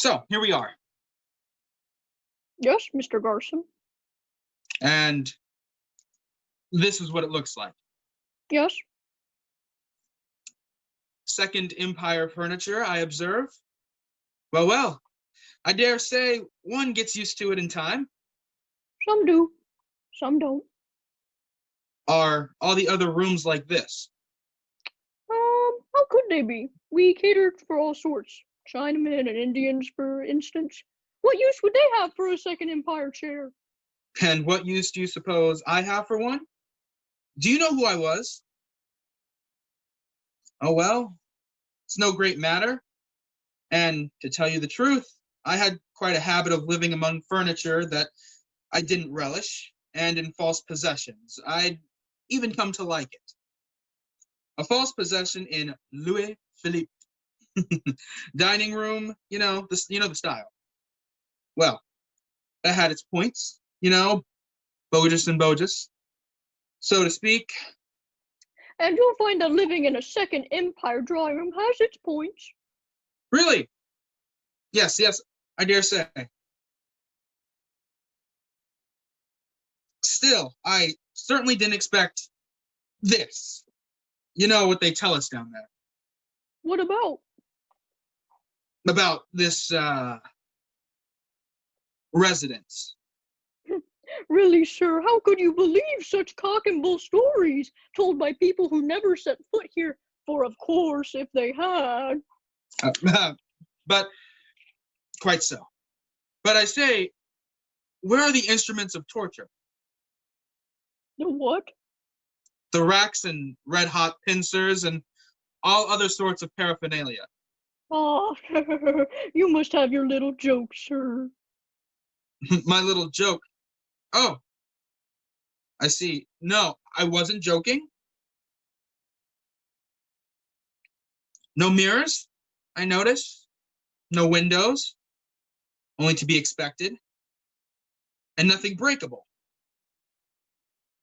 So, here we are. Yes, Mr. Garson. And this is what it looks like. Yes. Second Empire furniture, I observe. Well, well, I dare say one gets used to it in time. Some do, some don't. Are all the other rooms like this? How could they be? We catered for all sorts. Chinamen and Indians, for instance. What use would they have for a Second Empire chair? And what use do you suppose I have for one? Do you know who I was? Oh, well, it's no great matter. And to tell you the truth, I had quite a habit of living among furniture that I didn't relish, and in false possessions. I'd even come to like it. A false possession in Louis Philippe. Dining room, the style. Well, that had its points, bogus and bogus, so to speak. And you'll find that living in a Second Empire drawing room has its points. Really? Yes, I dare say. Still, I certainly didn't expect this. You know what they tell us down there. What about? About this, residence. Really, sir, how could you believe such cock and bull stories told by people who never set foot here? For of course, if they had. But, quite so. But I say, where are the instruments of torture? The what? The racks and red-hot pincers and all other sorts of paraphernalia. Ah, you must have your little joke, sir. My little joke. Oh, I see. No, I wasn't joking. No mirrors, I notice. No windows, only to be expected. And nothing breakable.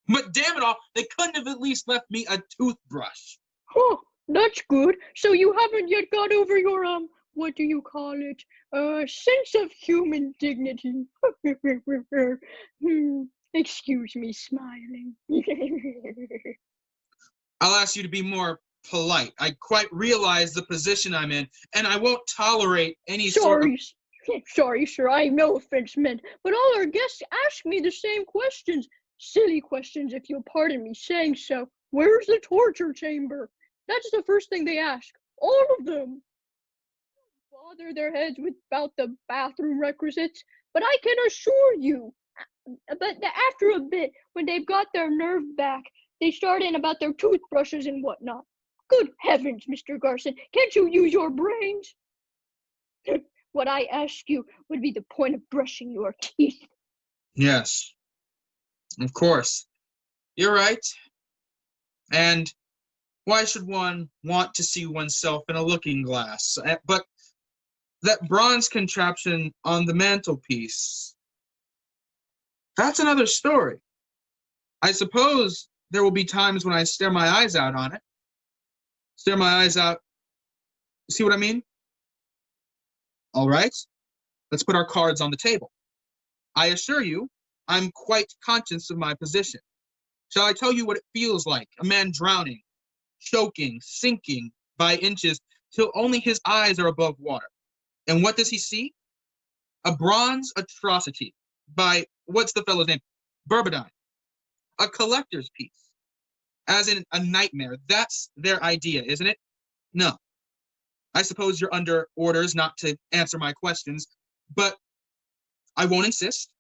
But damn it all, they couldn't have at least left me a toothbrush. Oh, that's good. So you haven't yet got over your, what do you call it? Sense of human dignity. Excuse me smiling. I'll ask you to be more polite. I quite realize the position I'm in, and I won't tolerate any sort of... Sorry, sir, I have no offense meant, but all our guests ask me the same questions. Silly questions, if you'll pardon me saying so. Where's the torture chamber? That's the first thing they ask. All of them. Bother their heads with about the bathroom requisites, but I can assure you, after a bit, when they've got their nerve back, they start in about their toothbrushes and whatnot. Good heavens, Mr. Garson, can't you use your brains? What I ask you would be the point of brushing your teeth. Yes, of course. You're right. And why should one want to see oneself in a looking glass? But that bronze contraption on the mantelpiece, that's another story. I suppose there will be times when I stare my eyes out on it. Stare my eyes out. See what I mean? All right, let's put our cards on the table. I assure you, I'm quite conscious of my position. Shall I tell you what it feels like? A man drowning, choking, sinking by inches till only his eyes are above water. And what does he see? A bronze atrocity by, what's the fellow's name? Burberdine. A collector's piece. As in a nightmare. That's their idea, isn't it? No. I suppose you're under orders not to answer my questions, but I won't insist.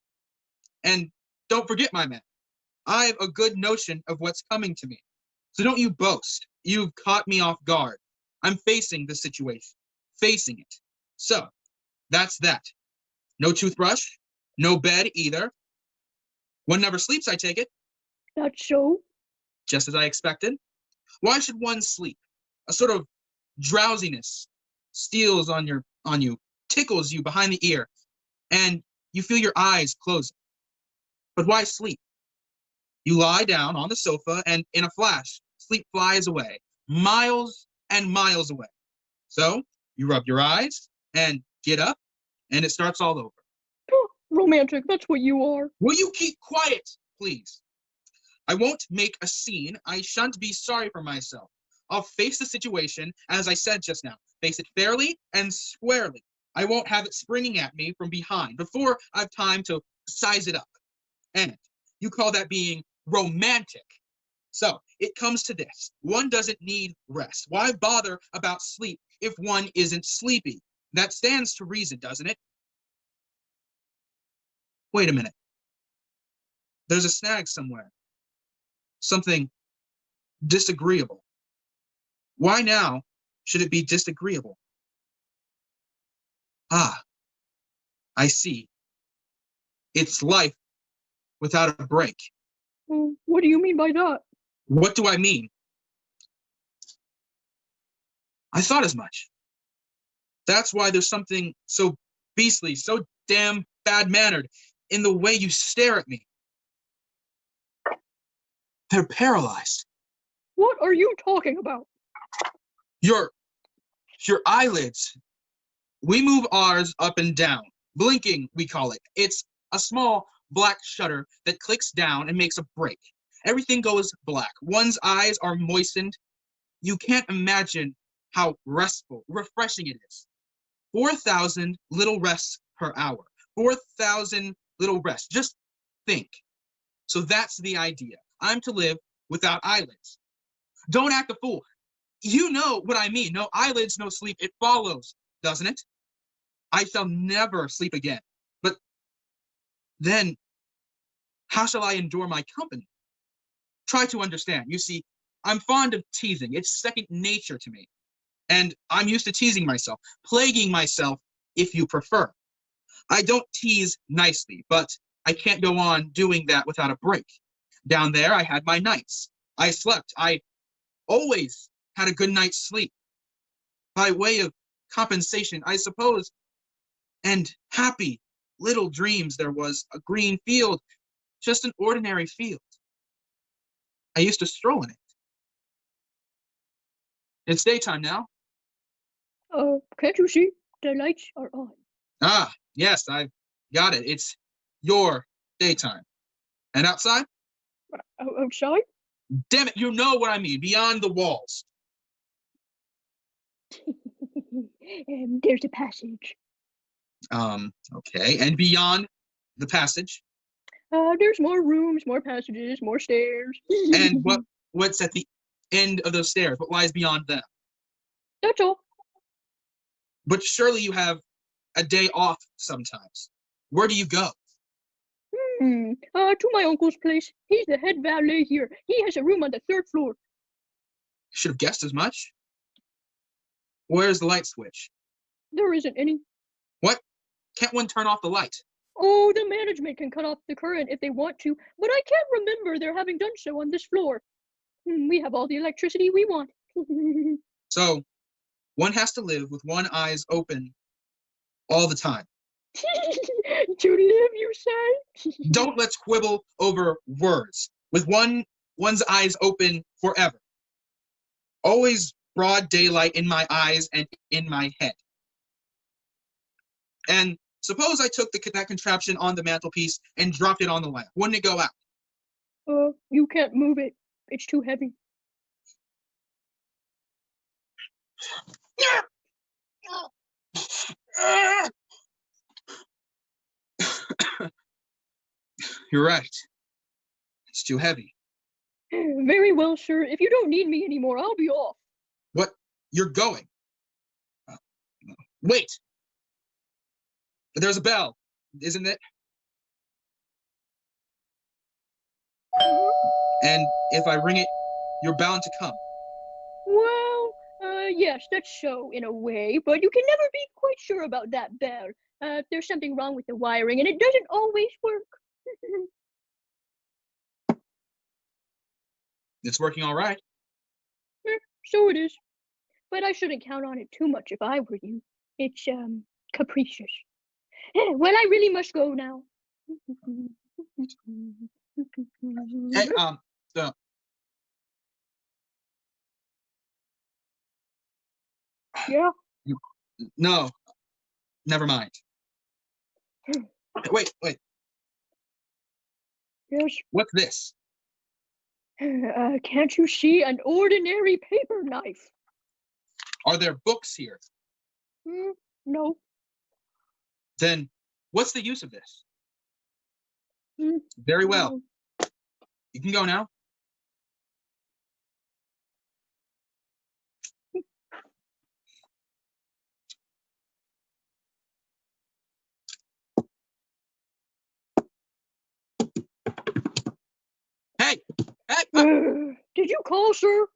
And don't forget, my man, I've a good notion of what's coming to me. So don't you boast. You've caught me off guard. I'm facing the situation. Facing it. So, that's that. No toothbrush. No bed either. One never sleeps, I take it. That's so. Just as I expected. Why should one sleep? A sort of drowsiness steals on you, tickles you behind the ear, and you feel your eyes closing. But why sleep? You lie down on the sofa, and in a flash, sleep flies away, miles and miles away. So you rub your eyes and get up, and it starts all over. Romantic, that's what you are. Will you keep quiet, please? I won't make a scene. I shan't be sorry for myself. I'll face the situation, as I said just now. Face it fairly and squarely. I won't have it springing at me from behind before I've time to size it up. And you call that being romantic. So it comes to this. One doesn't need rest. Why bother about sleep if one isn't sleepy? That stands to reason, doesn't it? Wait a minute. There's a snag somewhere. Something disagreeable. Why now should it be disagreeable? Ah, I see. It's life without a break. What do you mean by that? What do I mean? I thought as much. That's why there's something so beastly, so damn bad-mannered in the way you stare at me. They're paralyzed. What are you talking about? Your eyelids. We move ours up and down. Blinking, we call it. It's a small black shutter that clicks down and makes a break. Everything goes black. One's eyes are moistened. You can't imagine how restful, refreshing it is. 4,000 little rests per hour. 4,000 little rests. Just think. So that's the idea. I'm to live without eyelids. Don't act a fool. You know what I mean. No eyelids, no sleep. It follows, doesn't it? I shall never sleep again. But then, how shall I endure my company? Try to understand. You see, I'm fond of teasing. It's second nature to me. And I'm used to teasing myself, plaguing myself, if you prefer. I don't tease nicely, but I can't go on doing that without a break. Down there, I had my nights. I slept. I always had a good night's sleep. By way of compensation, I suppose. And happy little dreams there was a green field, just an ordinary field. I used to stroll in it. It's daytime now. Can't you see? The lights are on. Ah, yes, I've got it. It's your daytime. And outside? Outside? Damn it, you know what I mean, beyond the walls. There's a passage. Okay, and beyond the passage? There's more rooms, more passages, more stairs. And what's at the end of those stairs? What lies beyond them? That's all. But surely you have a day off sometimes. Where do you go? To my uncle's place. He's the head valet here. He has a room on the 3rd floor. Should have guessed as much. Where's the light switch? There isn't any. What? Can't one turn off the light? Oh, the management can cut off the current if they want to, but I can't remember their having done so on this floor. We have all the electricity we want. So, one has to live with one eyes open all the time. To live, you say? Don't let's quibble over words. With one's eyes open forever. Always broad daylight in my eyes and in my head. And suppose I took that contraption on the mantelpiece and dropped it on the lamp. Wouldn't it go out? You can't move it. It's too heavy. You're right. It's too heavy. Very well, sir. If you don't need me anymore, I'll be off. What? You're going? Wait! There's a bell, isn't it? And if I ring it, you're bound to come. Well, yes, that's so in a way, but you can never be quite sure about that bell. There's something wrong with the wiring, and it doesn't always work. It's working all right. So it is. But I shouldn't count on it too much if I were you. It's, capricious. Well, I really must go now. Hey, Yeah? no, never mind. Wait, wait. Yes. What's this? Can't you see an ordinary paper knife? Are there books here? No. Then what's the use of this? Mm, Very well. no. You can go now. Hey! Hey! Did you call, sir?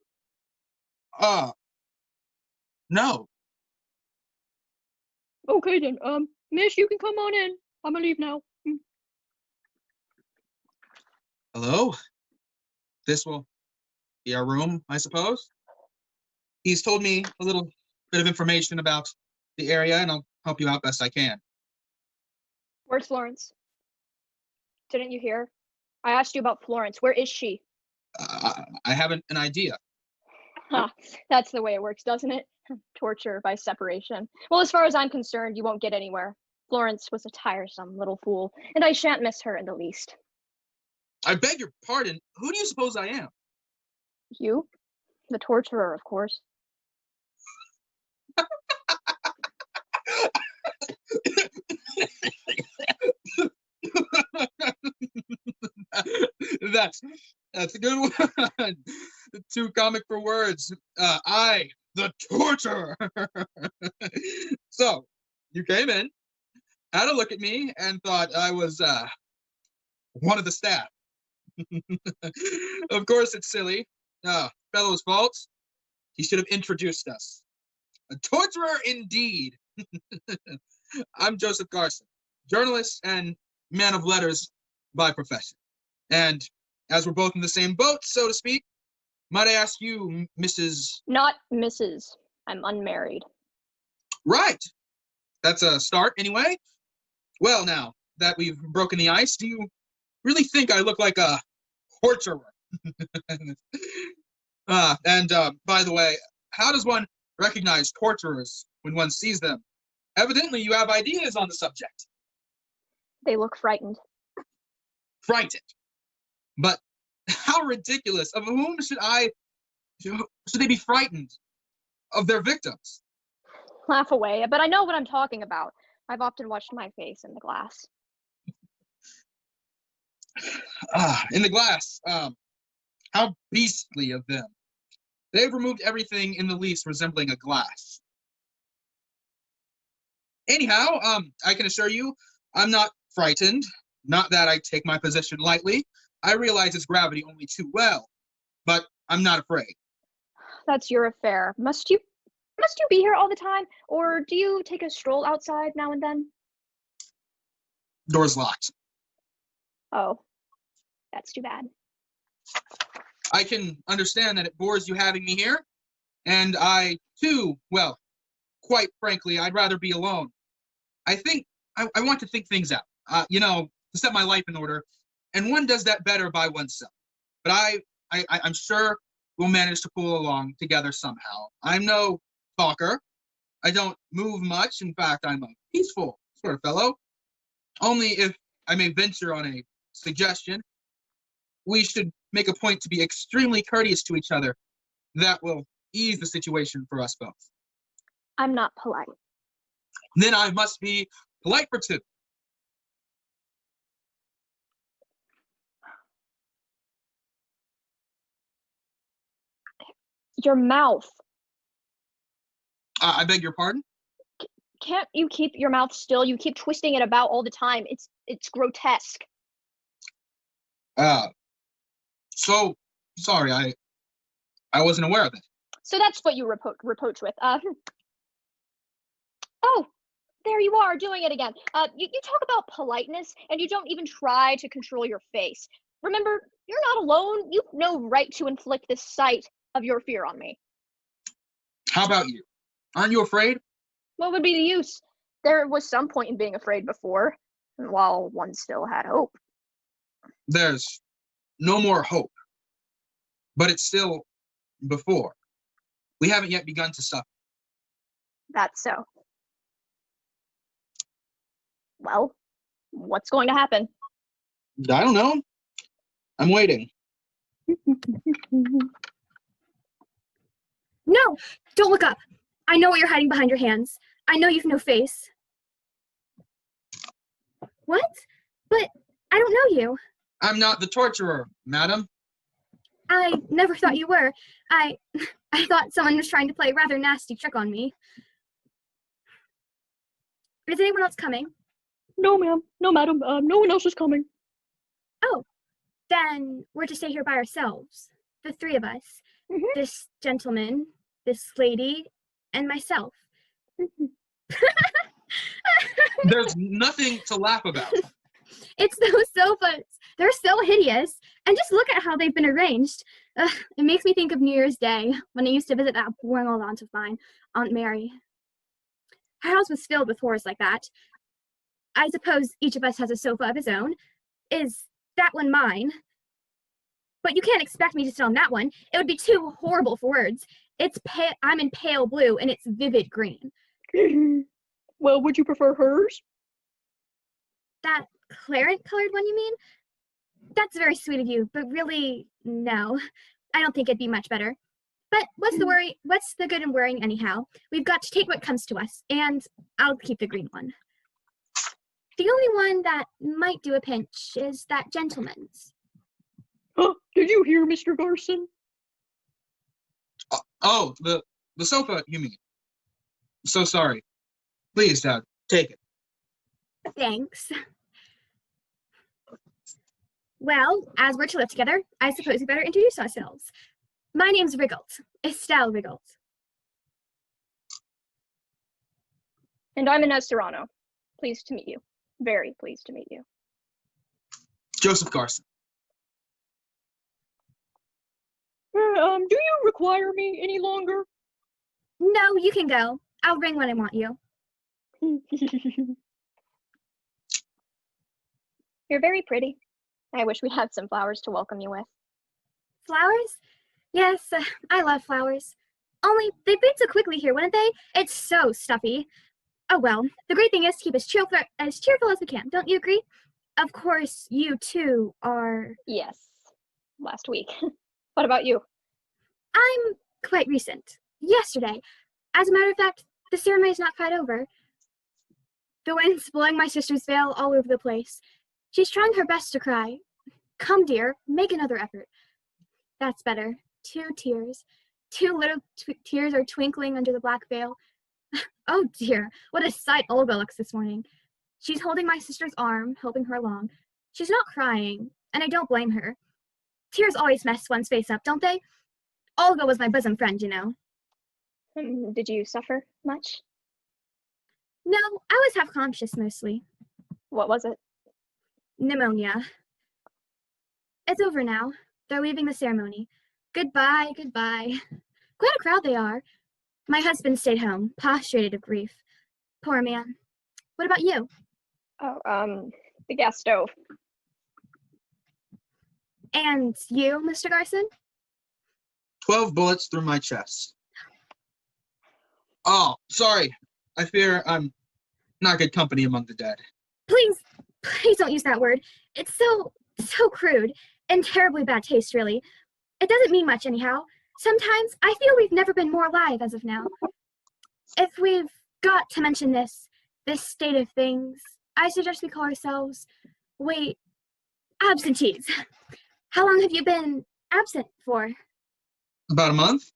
No. Okay then. Miss, you can come on in. I'm gonna leave now. Hello? This will be our room, I suppose. He's told me a little bit of information about the area, and I'll help you out best I can. Where's Florence? Didn't you hear? I asked you about Florence. Where is she? I haven't an idea. Huh. That's the way it works, doesn't it? Torture by separation. Well, as far as I'm concerned, you won't get anywhere. Florence was a tiresome little fool, and I shan't miss her in the least. I beg your pardon. Who do you suppose I am? You? The torturer, of course. That's a good one. Too comic for words. I, the torturer. So, you came in, had a look at me, and thought I was one of the staff. Of course, it's silly. Fellow's fault. He should have introduced us. A torturer indeed. I'm Joseph Garson, journalist and man of letters by profession. And as we're both in the same boat, so to speak, might I ask you, Mrs. Not Mrs. I'm unmarried. Right. That's a start, anyway. Well, now that we've broken the ice, do you really think I look like a torturer? By the way, how does one recognize torturers when one sees them? Evidently, you have ideas on the subject. They look frightened. Frightened. But how ridiculous. Of whom should they be frightened? Of their victims. Laugh away, but I know what I'm talking about. I've often watched my face in the glass. In the glass. How beastly of them. They've removed everything in the least resembling a glass. Anyhow, I can assure you, I'm not frightened. Not that I take my position lightly. I realize its gravity only too well, but I'm not afraid. That's your affair. Must you be here all the time, or do you take a stroll outside now and then? Door's locked. Oh, that's too bad. I can understand that it bores you having me here, and I, too, well, quite frankly, I'd rather be alone. I want to think things out, to set my life in order, and one does that better by oneself. But I'm sure we'll manage to pull along together somehow. I'm no talker. I don't move much. In fact, I'm a peaceful sort of fellow. Only if I may venture on a suggestion, we should make a point to be extremely courteous to each other. That will ease the situation for us both. I'm not polite. Then I must be polite for two. Your mouth. I beg your pardon? Can't you keep your mouth still? You keep twisting it about all the time. It's grotesque. So sorry, I wasn't aware of it. So that's what you reproach with. Oh, there you are doing it again. You talk about politeness and you don't even try to control your face. Remember, you're not alone. You've no right to inflict this sight of your fear on me. How about you? Aren't you afraid? What would be the use? There was some point in being afraid before, while one still had hope. There's no more hope, but it's still before. We haven't yet begun to suffer. That's so. Well, What's going to happen? I don't know. I'm waiting. No, don't look up. I know what you're hiding behind your hands. I know you've no face. What? But I don't know you. I'm not the torturer, madam. I never thought you were. I thought someone was trying to play a rather nasty trick on me. Is anyone else coming? No, ma'am. No, madam. No one else is coming. Oh, then we're to stay here by ourselves. The three of us. Mhm. This gentleman, this lady, and myself. There's nothing to laugh about. It's those sofas. They're so hideous. And just look at how they've been arranged. It makes me think of New Year's Day, when I used to visit that boring old aunt of mine, Aunt Mary. Her house was filled with horrors like that. I suppose each of us has a sofa of his own. Is that one mine? But you can't expect me to sit on that one. It would be too horrible for words. It's pale. I'm in pale blue, and it's vivid green. Well, would you prefer hers? That claret colored one, you mean? That's very sweet of you, but really, no. I don't think it'd be much better. But what's the worry? What's the good in worrying anyhow? We've got to take what comes to us, and I'll keep the green one. The only one that might do a pinch is that gentleman's. Huh? Did you hear, Mr. Garson? Oh, the sofa, you mean? So sorry. Please, Dad, take it. Thanks. Well, as we're to live together, I suppose we better introduce ourselves. My name's Riggles, Estelle Riggles. And I'm Inez Serrano. Pleased to meet you. Very pleased to meet you. Joseph Garson. Do you require me any longer? No, you can go. I'll ring when I want you. You're very pretty. I wish we had some flowers to welcome you with. Flowers? Yes, I love flowers. Only they fade so quickly here, wouldn't they? It's so stuffy. Oh well, the great thing is to keep as cheerful as we can. Don't you agree? Of course, you too are... Yes, last week. What about you? I'm quite recent. Yesterday. As a matter of fact, the ceremony's not quite over. The wind's blowing my sister's veil all over the place. She's trying her best to cry. Come, dear, make another effort. That's better. 2 tears. 2 little tears are twinkling under the black veil. Oh dear, what a sight Olga looks this morning. She's holding my sister's arm, helping her along. She's not crying, and I don't blame her. Tears always mess one's face up, don't they? Olga was my bosom friend, you know. Did you suffer much? No, I was half-conscious mostly. What was it? Pneumonia. It's over now. They're leaving the ceremony. Goodbye, goodbye. Quite a crowd they are. My husband stayed home, prostrated of grief. Poor man. What about you? Oh, the gas stove. And you, Mr. Garson? 12 bullets through my chest. Oh, sorry. I fear I'm not good company among the dead. Please don't use that word. It's so crude and terribly bad taste, really. It doesn't mean much anyhow. Sometimes I feel we've never been more alive as of now. If we've got to mention this state of things, I suggest we call ourselves, absentees. How long have you been absent for? About a month?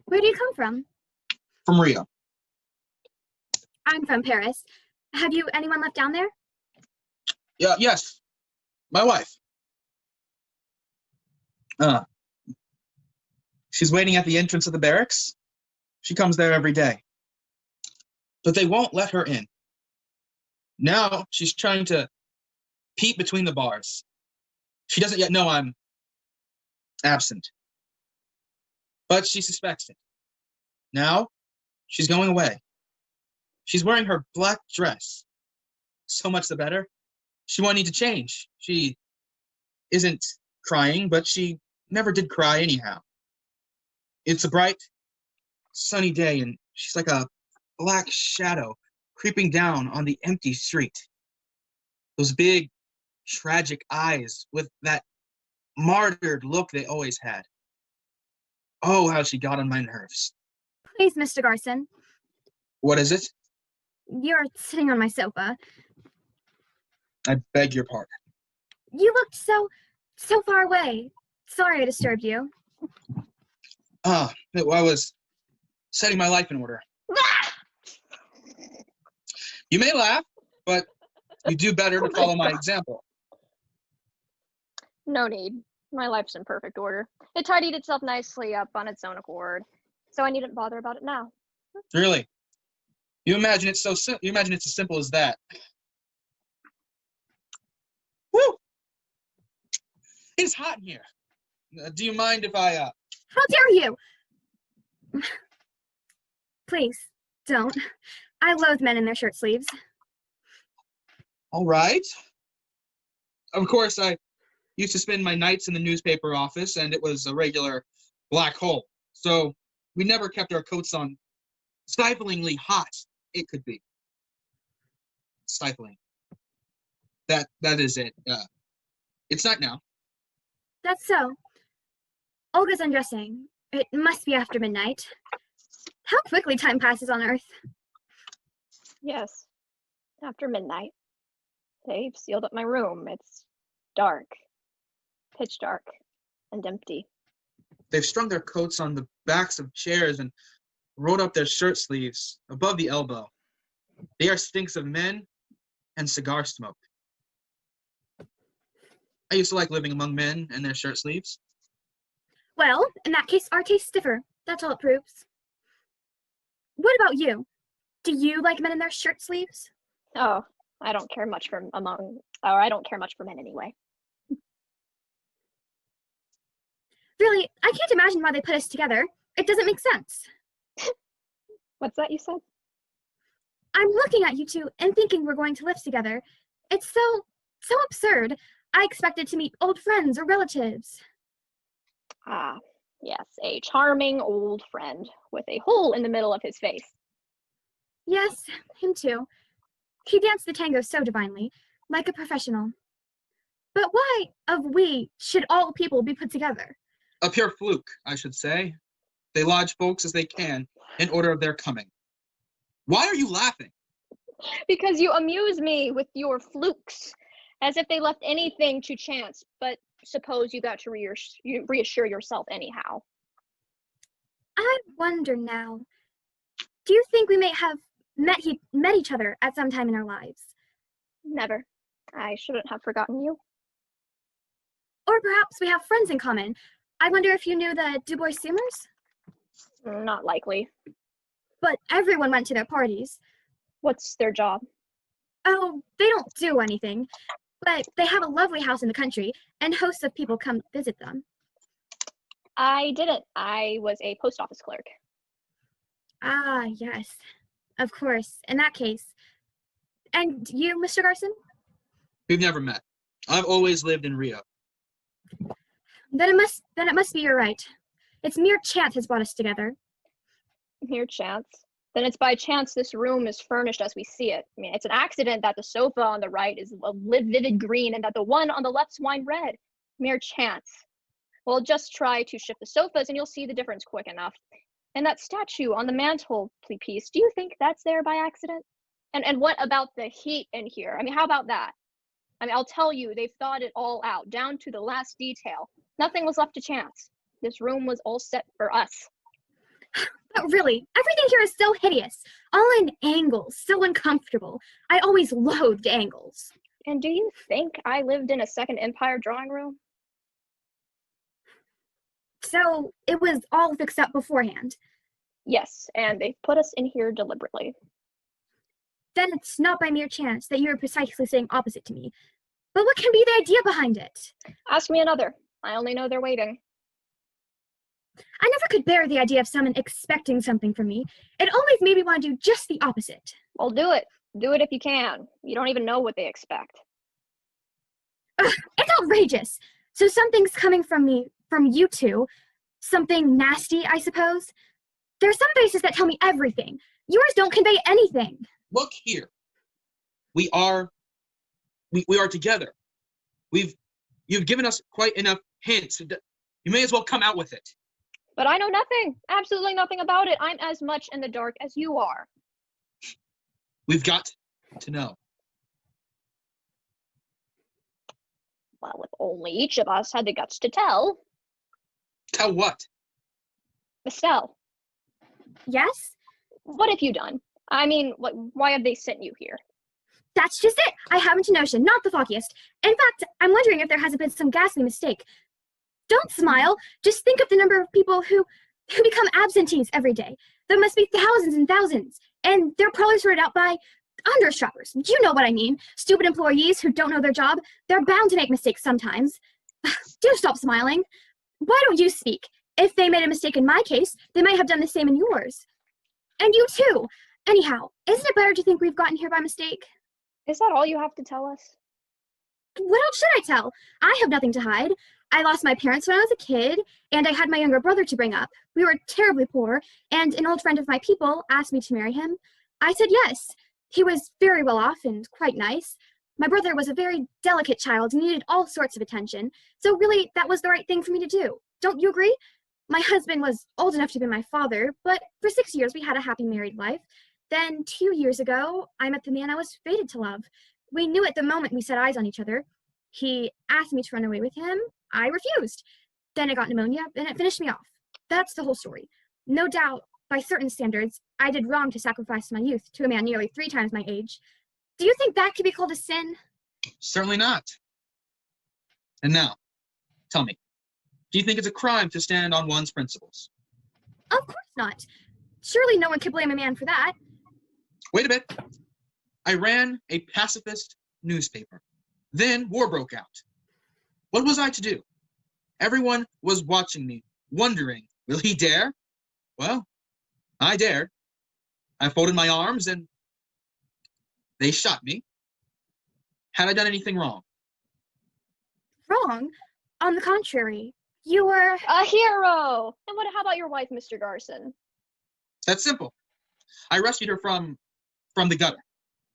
Where do you come from? From Rio. I'm from Paris. Have you anyone left down there? Yeah, yes. My wife. She's waiting at the entrance of the barracks. She comes there every day. But they won't let her in. Now she's trying to peep between the bars. She doesn't yet know I'm absent. But she suspects it. Now she's going away. She's wearing her black dress. So much the better. She won't need to change. She isn't crying, but she never did cry anyhow. It's a bright, sunny day, and she's like a black shadow creeping down on the empty street. Those big, tragic eyes with that martyred look they always had. Oh, how she got on my nerves. Please, Mr. Garson. What is it? You're sitting on my sofa. I beg your pardon. You looked so far away. Sorry I disturbed you. I was setting my life in order. You may laugh, but you do better to follow my example. No need. My life's in perfect order. It tidied itself nicely up on its own accord, so I needn't bother about it now. Really? You imagine it's as simple as that? Woo! It's hot in here. Do you mind if I How dare you? Please, don't. I loathe men in their shirt sleeves. All right. Of course, I used to spend my nights in the newspaper office, and it was a regular black hole. So we never kept our coats on. Stiflingly hot, it could be. Stifling. That is it. It's night now. That's so. Olga's undressing. It must be after midnight. How quickly time passes on Earth. Yes, after midnight. They've sealed up my room. It's dark, pitch dark, and empty. They've strung their coats on the backs of chairs and rolled up their shirt sleeves above the elbow. They are stinks of men and cigar smoke. I used to like living among men and their shirt sleeves. Well, in that case, our tastes differ. That's all it proves. What about you? Do you like men in their shirt sleeves? Oh, I don't care much for men anyway. Really, I can't imagine why they put us together. It doesn't make sense. What's that you said? I'm looking at you two and thinking we're going to live together. It's so absurd. I expected to meet old friends or relatives. Ah, yes, a charming old friend with a hole in the middle of his face. Yes, him too. He danced the tango so divinely, like a professional. But why, of we, should all people be put together? A pure fluke, I should say. They lodge folks as they can in order of their coming. Why are you laughing? Because you amuse me with your flukes, as if they left anything to chance, but suppose you got to reassure yourself anyhow. I wonder now, do you think we may have met each other at some time in our lives? Never. I shouldn't have forgotten you. Or perhaps we have friends in common. I wonder if you knew the Du Bois-Summers? Not likely. But everyone went to their parties. What's their job? Oh, they don't do anything. But they have a lovely house in the country, and hosts of people come visit them. I didn't. I was a post office clerk. Ah, yes. Of course. In that case. And you, Mr. Garson? We've never met. I've always lived in Rio. Then it must be you're right. It's mere chance has brought us together. Mere chance? Then it's by chance this room is furnished as we see it. I mean, it's an accident that the sofa on the right is a vivid green and that the one on the left's wine red. Mere chance. Well, just try to shift the sofas and you'll see the difference quick enough. And that statue on the mantle piece, do you think that's there by accident? And what about the heat in here? I mean, how about that? I mean, I'll tell you, they've thought it all out, down to the last detail. Nothing was left to chance. This room was all set for us. But really, everything here is so hideous. All in angles, so uncomfortable. I always loathed angles. And do you think I lived in a Second Empire drawing room? So it was all fixed up beforehand. Yes, and they put us in here deliberately. Then it's not by mere chance that you are precisely sitting opposite to me. But what can be the idea behind it? Ask me another. I only know they're waiting. I never could bear the idea of someone expecting something from me. It always made me want to do just the opposite. Well, do it. Do it if you can. You don't even know what they expect. Ugh, it's outrageous. So something's coming from me, from you two. Something nasty, I suppose. There are some faces that tell me everything. Yours don't convey anything. Look here. We are we are together. You've given us quite enough hints. You may as well come out with it. But I know nothing, absolutely nothing about it. I'm as much in the dark as you are. We've got to know. Well, if only each of us had the guts to tell. Tell what? Estelle, Yes? what have you done? I mean, why have they sent you here? That's just it. I haven't a notion, not the foggiest. In fact, I'm wondering if there hasn't been some ghastly mistake. Don't smile. Just think of the number of people who become absentees every day. There must be thousands and thousands. And they're probably sorted out by understrappers. You know what I mean. Stupid employees who don't know their job. They're bound to make mistakes sometimes. Do stop smiling. Why don't you speak? If they made a mistake in my case, they might have done the same in yours. And you too. Anyhow, isn't it better to think we've gotten here by mistake? Is that all you have to tell us? What else should I tell? I have nothing to hide. I lost my parents when I was a kid, and I had my younger brother to bring up. We were terribly poor, and an old friend of my people asked me to marry him. I said yes. He was very well off and quite nice. My brother was a very delicate child and needed all sorts of attention, so really that was the right thing for me to do. Don't you agree? My husband was old enough to be my father, but for 6 years we had a happy married life. Then 2 years ago, I met the man I was fated to love. We knew at the moment we set eyes on each other. He asked me to run away with him. I refused. Then I got pneumonia, and it finished me off. That's the whole story. No doubt, by certain standards, I did wrong to sacrifice my youth to a man nearly 3 times my age. Do you think that could be called a sin? Certainly not. And now, tell me, do you think it's a crime to stand on one's principles? Of course not. Surely no one could blame a man for that. Wait a bit. I ran a pacifist newspaper. Then war broke out. What was I to do? Everyone was watching me, wondering, will he dare? Well, I dared. I folded my arms and they shot me. Had I done anything wrong? Wrong? On the contrary, you were... A hero! And how about your wife, Mr. Garson? That's simple. I rescued her from the gutter.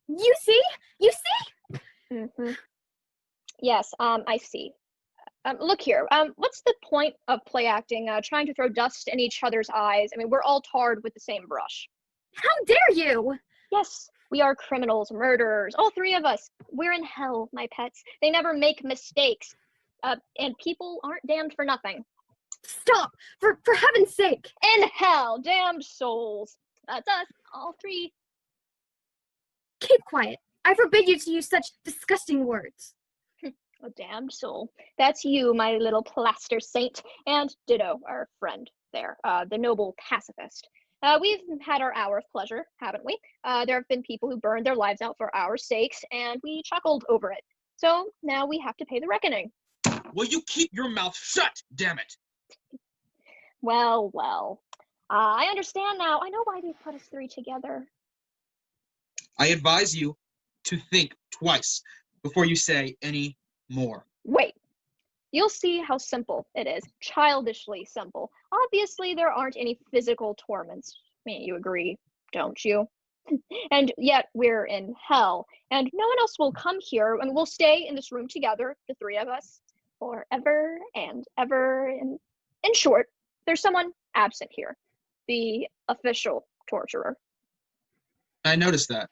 You see? You see? Mm-hmm. Yes, I see. Look here, what's the point of play acting, trying to throw dust in each other's eyes? I mean, we're all tarred with the same brush. How dare you? Yes, we are criminals, murderers, all 3 of us. We're in hell, my pets. They never make mistakes. And people aren't damned for nothing. Stop! For heaven's sake! In hell, damned souls. That's us, all 3. Keep quiet. I forbid you to use such disgusting words. A damned soul. That's you, my little plaster saint. And ditto, our friend there, the noble pacifist. We've had our hour of pleasure, haven't we? There have been people who burned their lives out for our sakes, and we chuckled over it. So now we have to pay the reckoning. Will you keep your mouth shut, damn it? Well, well. I understand now. I know why they put us 3 together. I advise you to think twice before you say any more. Wait. You'll see how simple it is. Childishly simple. Obviously, there aren't any physical torments. I mean, you agree, don't you? And yet we're in hell. And no one else will come here, and we'll stay in this room together, the 3 of us, forever and ever. And in short, there's someone absent here. The official torturer. I noticed that.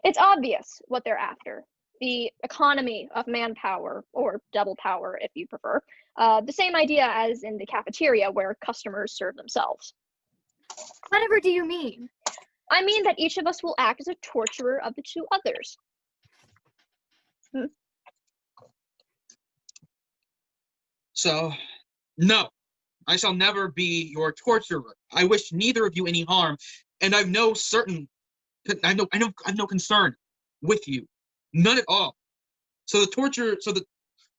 It's obvious what they're after. The economy of manpower, or double power if you prefer. The same idea as in the cafeteria where customers serve themselves. Whatever do you mean? I mean that each of us will act as a torturer of the 2 others. So, no, I shall never be your torturer. I wish neither of you any harm, and I've no concern with you. None at all. So the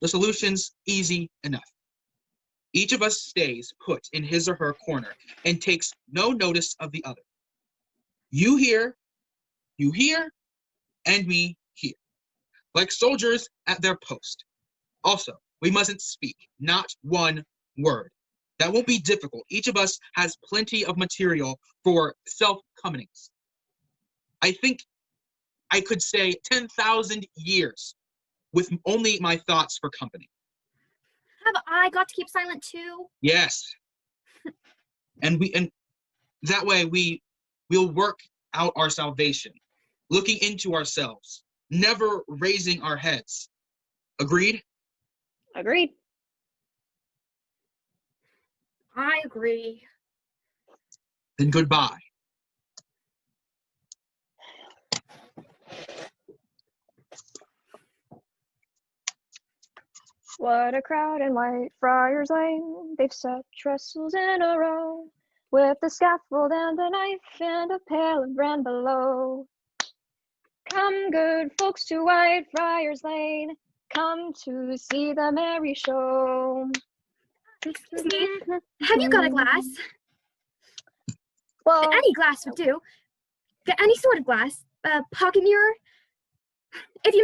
solution's easy enough. Each of us stays put in his or her corner and takes no notice of the other. You here, and me here. Like soldiers at their post. Also, we mustn't speak, not one word. That won't be difficult. Each of us has plenty of material for self-commonings. I think I could say 10,000 years with only my thoughts for company. Have I got to keep silent too? Yes. And that way we'll work out our salvation, looking into ourselves, never raising our heads. Agreed? Agreed. I agree. Then goodbye. What a crowd in Whitefriars Lane. They've set trestles in a row, with the scaffold and the knife and a pail of bran below. Come, good folks, to Whitefriars Lane. Come to see the merry show. Excuse me, have you got a glass? Well, Any glass would do. Any sort of glass. A pocket mirror. If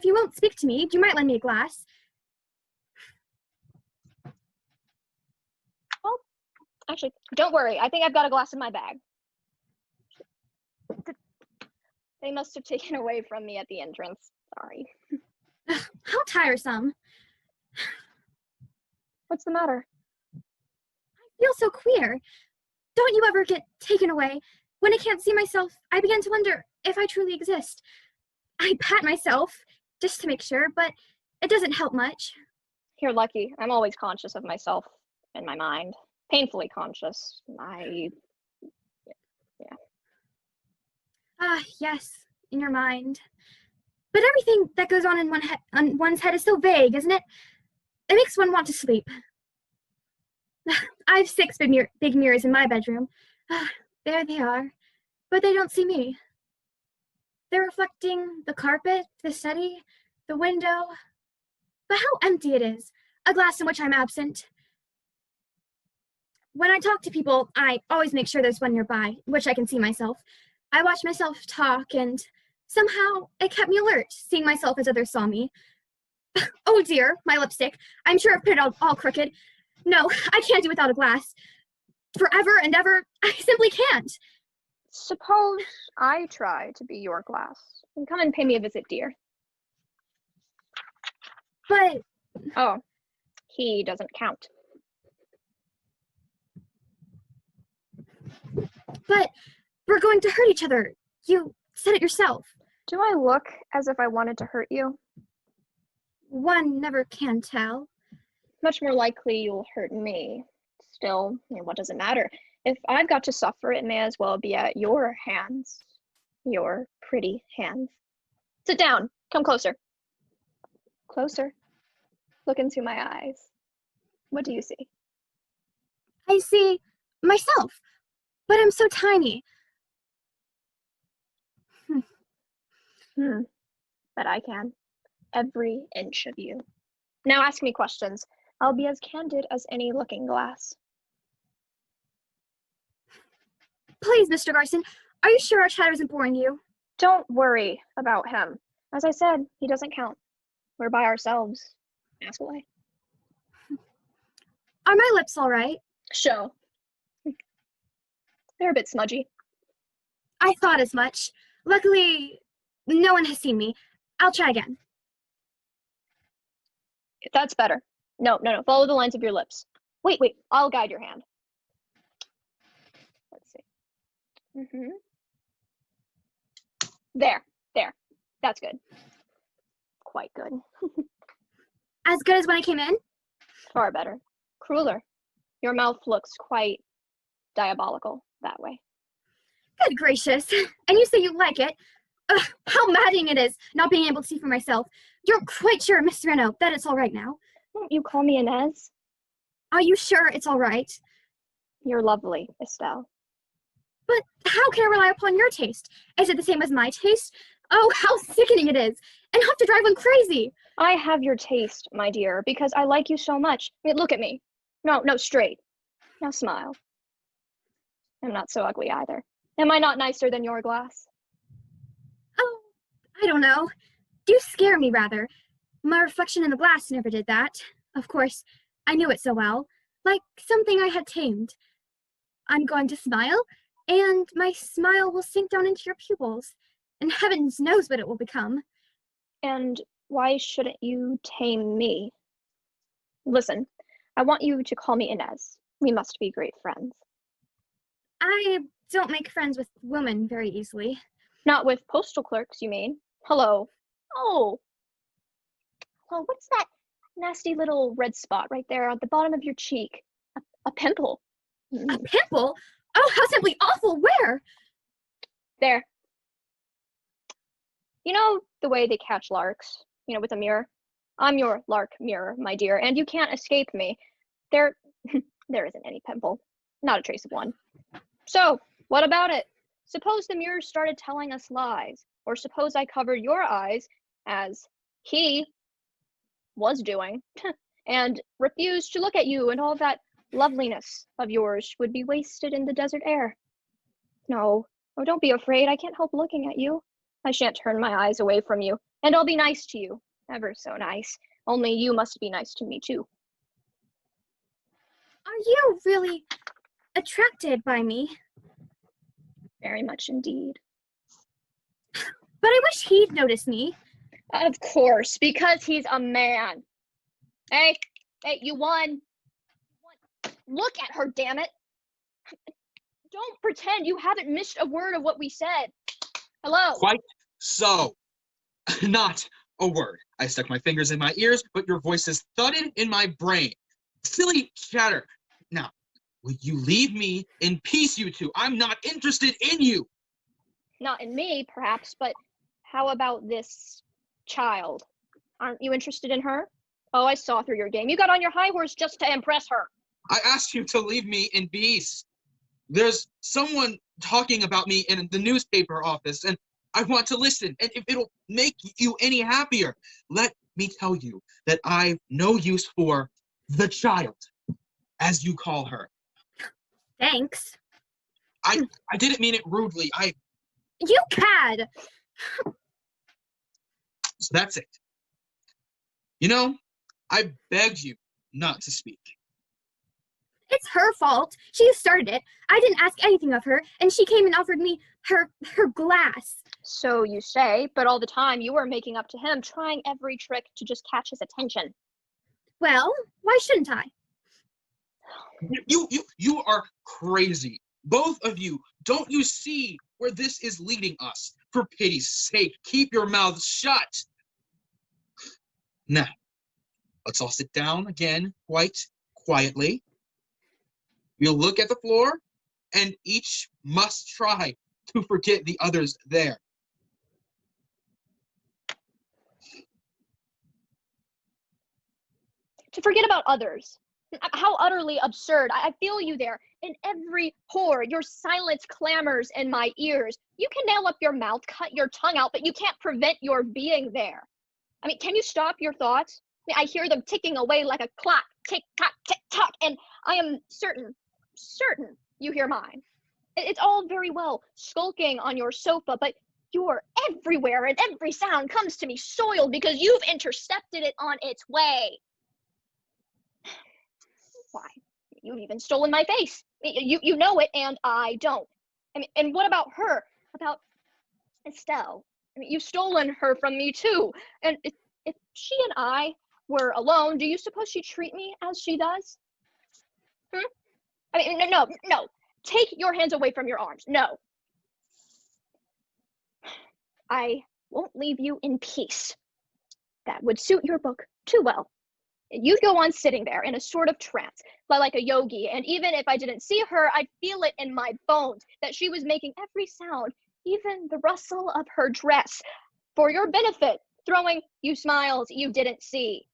you won't speak to me, you might lend me a glass. well, actually, don't worry. I think I've got a glass in my bag. They must have taken away from me at the entrance. Sorry. How tiresome. What's the matter? I feel so queer. Don't you ever get taken away? When I can't see myself, I begin to wonder if I truly exist. I pat myself, just to make sure, but it doesn't help much. You're lucky. I'm always conscious of myself in my mind. Painfully conscious. Yes, in your mind. But everything that goes on in one's head is so vague, isn't it? It makes one want to sleep. I have 6 big mirrors in my bedroom. There they are, but they don't see me. They're reflecting the carpet, the study, the window. But how empty it is, a glass in which I'm absent. When I talk to people, I always make sure there's one nearby, in which I can see myself. I watch myself talk, and somehow it kept me alert, seeing myself as others saw me. Oh dear, my lipstick. I'm sure I've put it all crooked. No, I can't do without a glass. Forever and ever, I simply can't. Suppose I try to be your glass. And come and pay me a visit, dear. But Oh, he doesn't count. we're going to hurt each other. You said it yourself. Do I look as if I wanted to hurt you? One never can tell. Much more likely you'll hurt me. Still, what does it matter? If I've got to suffer, it may as well be at your hands. Your pretty hands. Sit down. Come closer. Closer. Look into my eyes. What do you see? I see myself, but I'm so tiny. But I can. Every inch of you. Now ask me questions. I'll be as candid as any looking glass. Please, Mr. Garson, are you sure our chatter isn't boring you? Don't worry about him. As I said, he doesn't count. We're by ourselves. Ask away. Are my lips all right? Show. They're a bit smudgy. I thought as much. Luckily, no one has seen me. I'll try again. That's better. No. Follow the lines of your lips. Wait. I'll guide your hand. Let's see. There. That's good. Quite good. As good as when I came in? Far better. Crueler. Your mouth looks quite diabolical that way. Good gracious. And you say you like it? Ugh, how maddening it is, not being able to see for myself. You're quite sure, Mr. Renault, that it's all right now? Won't you call me Inez? Are you sure it's all right? You're lovely, Estelle. But how can I rely upon your taste? Is it the same as my taste? Oh, how sickening it is, and have to drive one crazy. I have your taste, my dear, because I like you so much. Look at me. No, straight. Now smile. I'm not so ugly either. Am I not nicer than your glass? Oh, I don't know. You scare me, rather. My reflection in the glass never did that. Of course, I knew it so well, like something I had tamed. I'm going to smile, and my smile will sink down into your pupils, and heavens knows what it will become. And why shouldn't you tame me? Listen, I want you to call me Inez. We must be great friends. I don't make friends with women very easily. Not with postal clerks, you mean? Hello. Oh. Well, what's that nasty little red spot right there at the bottom of your cheek? A pimple. A pimple? Oh, how simply awful! Where? There. You know the way they catch larks, with a mirror? I'm your lark mirror, my dear, and you can't escape me. There isn't any pimple. Not a trace of one. So, what about it? Suppose the mirror started telling us lies, or suppose I covered your eyes, as he was doing, and refused to look at you, and all that loveliness of yours would be wasted in the desert air. No, oh, don't be afraid. I can't help looking at you. I shan't turn my eyes away from you, and I'll be nice to you, ever so nice. Only you must be nice to me, too. Are you really attracted by me? Very much indeed. But I wish he'd notice me. Of course, because he's a man. Hey, you won. Look at her, damn it. Don't pretend you haven't missed a word of what we said. Hello? Quite so. Not a word. I stuck my fingers in my ears, but your voices thudded in my brain. Silly chatter. Now, will you leave me in peace, you two? I'm not interested in you. Not in me, perhaps, but how about this child? Aren't you interested in her? Oh, I saw through your game. You got on your high horse just to impress her. I asked you to leave me in peace. There's someone talking about me in the newspaper office, and I want to listen. And if it'll make you any happier, let me tell you that I've no use for the child, as you call her. Thanks. I didn't mean it rudely. You cad! So that's it. I begged you not to speak. It's her fault. She started it. I didn't ask anything of her, and she came and offered me her glass. So you say, but all the time you were making up to him, trying every trick to just catch his attention. Well, why shouldn't I? You are crazy. Both of you. Don't you see where this is leading us? For pity's sake, keep your mouths shut. Now, let's all sit down again, quite quietly. We'll look at the floor, and each must try to forget the others there. To forget about others. How utterly absurd. I feel you there. In every pore, your silence clamors in my ears. You can nail up your mouth, cut your tongue out, but you can't prevent your being there. I mean, can you stop your thoughts? I hear them ticking away like a clock. Tick-tock, tick-tock, and I am certain you hear mine. It's all very well skulking on your sofa, but you're everywhere, and every sound comes to me soiled because you've intercepted it on its way. Why, you've even stolen my face. You know it, and I don't. I mean, and what about her? About Estelle? I mean, you've stolen her from me too. And if she and I were alone, do you suppose she'd treat me as she does? I mean, no. Take your hands away from your arms. No. I won't leave you in peace. That would suit your book too well. You'd go on sitting there in a sort of trance, like a yogi, and even if I didn't see her, I'd feel it in my bones that she was making every sound, even the rustle of her dress, for your benefit, throwing you smiles you didn't see.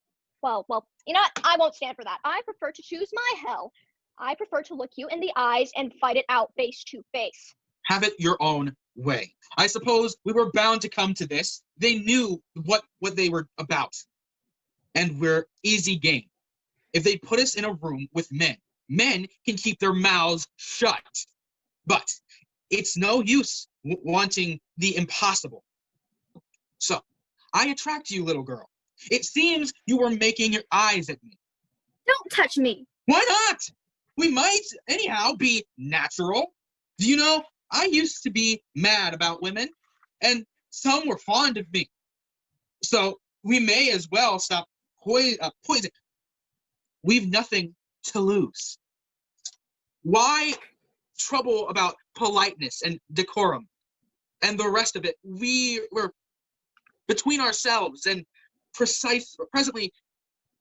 Well, you know what? I won't stand for that. I prefer to choose my hell. I prefer to look you in the eyes and fight it out face to face. Have it your own way. I suppose we were bound to come to this. They knew what they were about. And we're easy game. If they put us in a room with men can keep their mouths shut. But it's no use wanting the impossible. So, I attract you, little girl. It seems you were making your eyes at me. Don't touch me. Why not? We might, anyhow, be natural. Do you know, I used to be mad about women, and some were fond of me. So we may as well stop poison. We've nothing to lose. Why trouble about politeness and decorum and the rest of it? We're between ourselves, and presently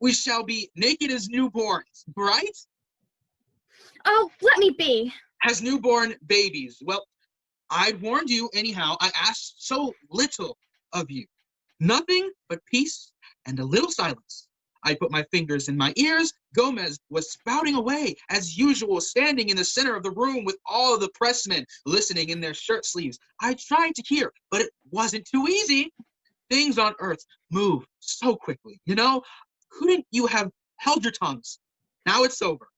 we shall be naked as newborns, right? Oh, let me be. As newborn babies. Well, I warned you anyhow. I asked so little of you. Nothing but peace and a little silence. I put my fingers in my ears. Gomez was spouting away, as usual, standing in the center of the room with all of the pressmen listening in their shirt sleeves. I tried to hear, but it wasn't too easy. Things on earth move so quickly, you know? Couldn't you have held your tongues? Now it's over.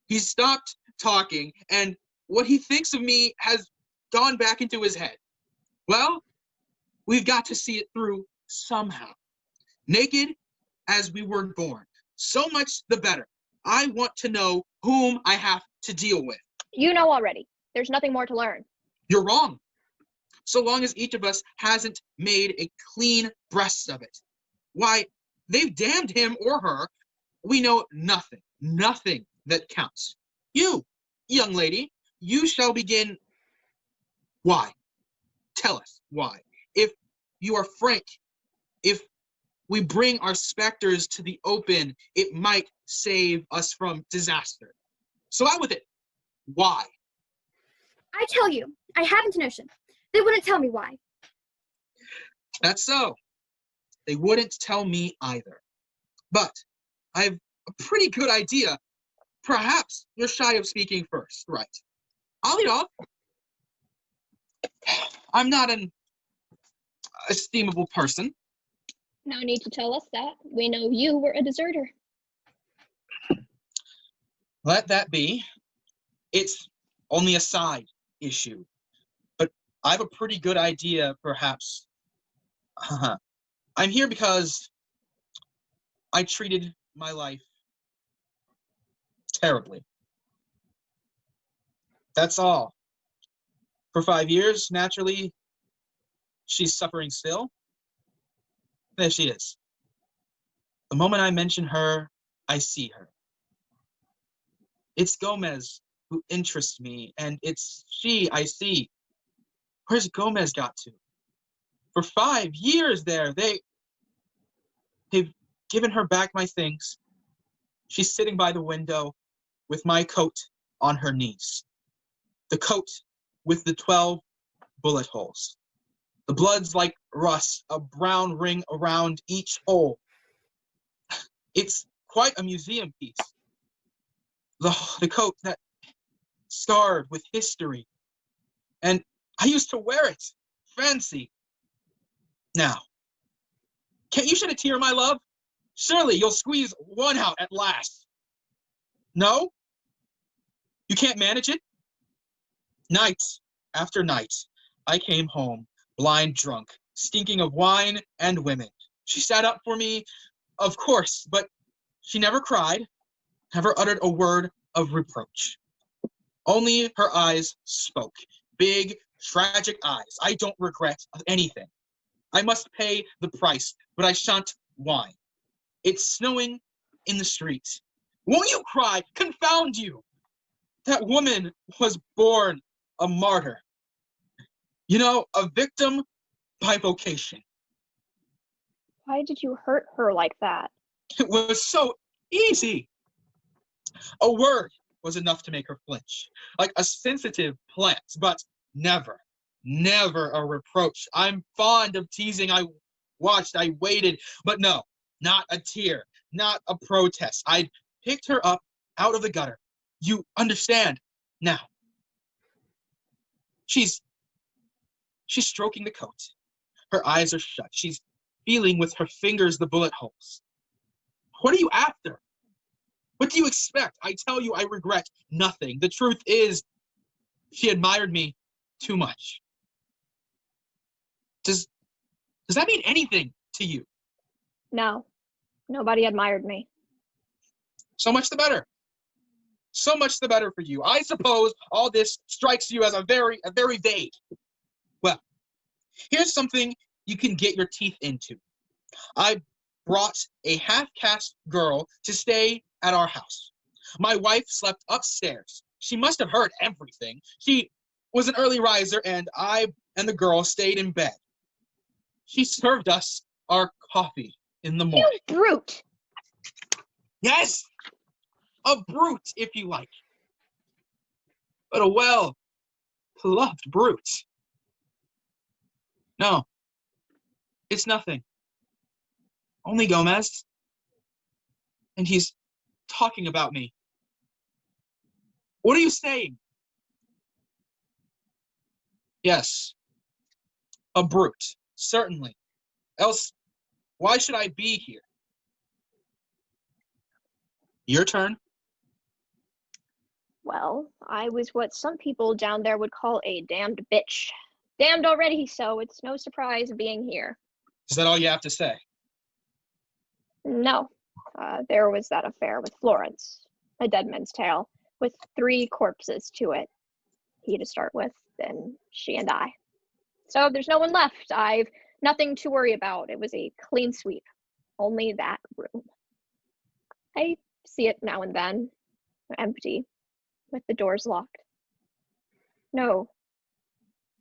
He stopped talking, and what he thinks of me has gone back into his head. Well, we've got to see it through somehow. Naked as we were born, so much the better. I want to know whom I have to deal with. You know already. There's nothing more to learn. You're wrong. So long as each of us hasn't made a clean breast of it. Why, they've damned him or her. We know nothing that counts. You, young lady, you shall begin. Why? Tell us why. If you are frank, if we bring our specters to the open, it might save us from disaster. So out with it. Why? I tell you, I haven't a notion. They wouldn't tell me why. That's so. They wouldn't tell me either. But I've a pretty good idea. Perhaps you're shy of speaking first, right? I'll lead off. I'm not an estimable person. No need to tell us that. We know you were a deserter. Let that be. It's only a side issue. But I have a pretty good idea, perhaps. I'm here because I treated my life terribly. That's all. For 5 years, naturally, she's suffering still. There she is. The moment I mention her, I see her. It's Gomez who interests me, and it's she I see. Where's Gomez got to? For 5 years there, they've given her back my things. She's sitting by the window with my coat on her knees. The coat with the 12 bullet holes. The blood's like rust, a brown ring around each hole. It's quite a museum piece. The coat that scarred with history. And I used to wear it. Fancy. Now, can't you shed a tear, my love? Surely you'll squeeze one out at last. No? You can't manage it? Night after night, I came home, blind drunk, stinking of wine and women. She sat up for me, of course, but she never cried, never uttered a word of reproach. Only her eyes spoke, big, tragic eyes. I don't regret anything. I must pay the price, but I shan't whine. It's snowing in the street. Won't you cry? Confound you! That woman was born a martyr. You know, a victim by vocation. Why did you hurt her like that? It was so easy. A word was enough to make her flinch, like a sensitive plant, but never a reproach. I'm fond of teasing. I watched, I waited, but no, not a tear, not a protest. I'd picked her up out of the gutter. You understand now. She's stroking the coat. Her eyes are shut. She's feeling with her fingers the bullet holes. What are you after? What do you expect? I tell you, I regret nothing. The truth is, she admired me too much. Does that mean anything to you? No, nobody admired me. So much the better. So much the better for you. I suppose all this strikes you as a very vague. Well, here's something you can get your teeth into. I brought a half-caste girl to stay at our house. My wife slept upstairs. She must have heard everything. She was an early riser, and I and the girl stayed in bed. She served us our coffee in the morning. You brute! Yes, a brute, if you like, but a well-beloved brute. No, it's nothing. Only Gomez. And he's talking about me. What are you saying? Yes, a brute, certainly. Else, why should I be here? Your turn. Well, I was what some people down there would call a damned bitch. Damned already, so it's no surprise being here. Is that all you have to say? No, there was that affair with Florence, a dead man's tale, with 3 corpses to it. He to start with, then she and I. So there's no one left. I've nothing to worry about. It was a clean sweep. Only that room. I see it now and then, empty, with the doors locked. No,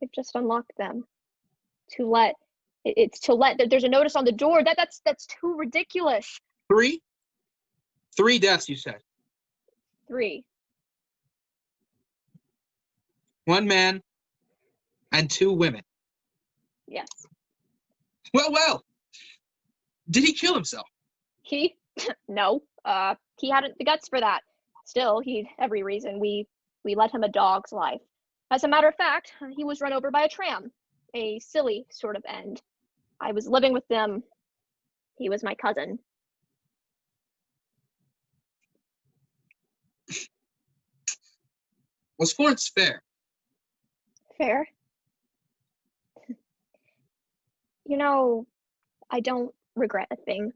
I've just unlocked them. It's to let, there's a notice on the door. That's too ridiculous. 3? 3 deaths, you said. 3. 1 man and 2 women. Yes. Well. Did he kill himself? He? No. He hadn't the guts for that. Still, he'd every reason. We let him a dog's life. As a matter of fact, he was run over by a tram. A silly sort of end. I was living with them. He was my cousin. Was Florence fair? Fair? You know, I don't regret a thing.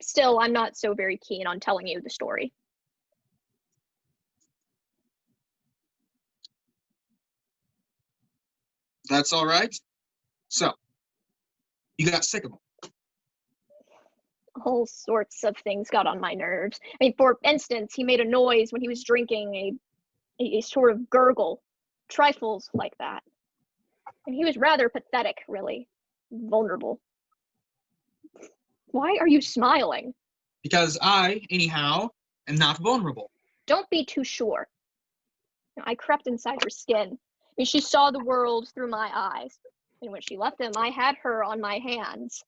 Still, I'm not so very keen on telling you the story. That's all right. So, you got sick of him. All sorts of things got on my nerves. I mean, for instance, he made a noise when he was drinking, a sort of gurgle, trifles like that. And he was rather pathetic, really. Vulnerable. Why are you smiling? Because I, anyhow, am not vulnerable. Don't be too sure. I crept inside her skin. I mean, she saw the world through my eyes. And when she left him, I had her on my hands.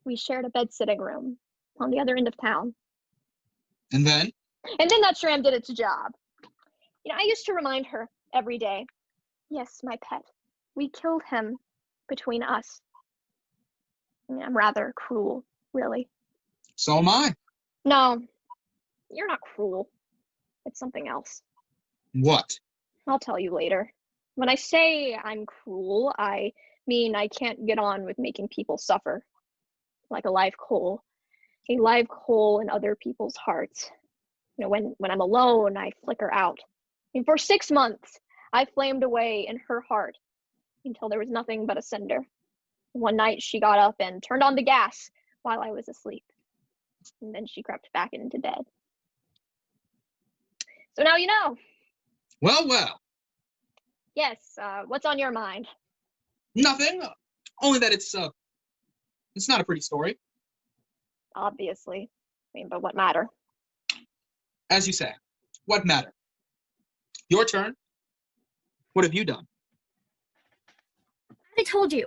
We shared a bed-sitting room on the other end of town. And then? And then that tram did its job. I used to remind her every day, yes, my pet, we killed him between us. I'm rather cruel, really. So am I. No, you're not cruel. It's something else. What? I'll tell you later. When I say I'm cruel, I mean I can't get on with making people suffer. Like a live coal. A live coal in other people's hearts. When I'm alone, I flicker out. And for 6 months, I flamed away in her heart until there was nothing but a cinder. One night she got up and turned on the gas while I was asleep. And then she crept back into bed. So now you know. Well. Yes, what's on your mind? Nothing. Only that it's not a pretty story. Obviously. But what matter? As you say, what matter? Your turn. What have you done? I told you,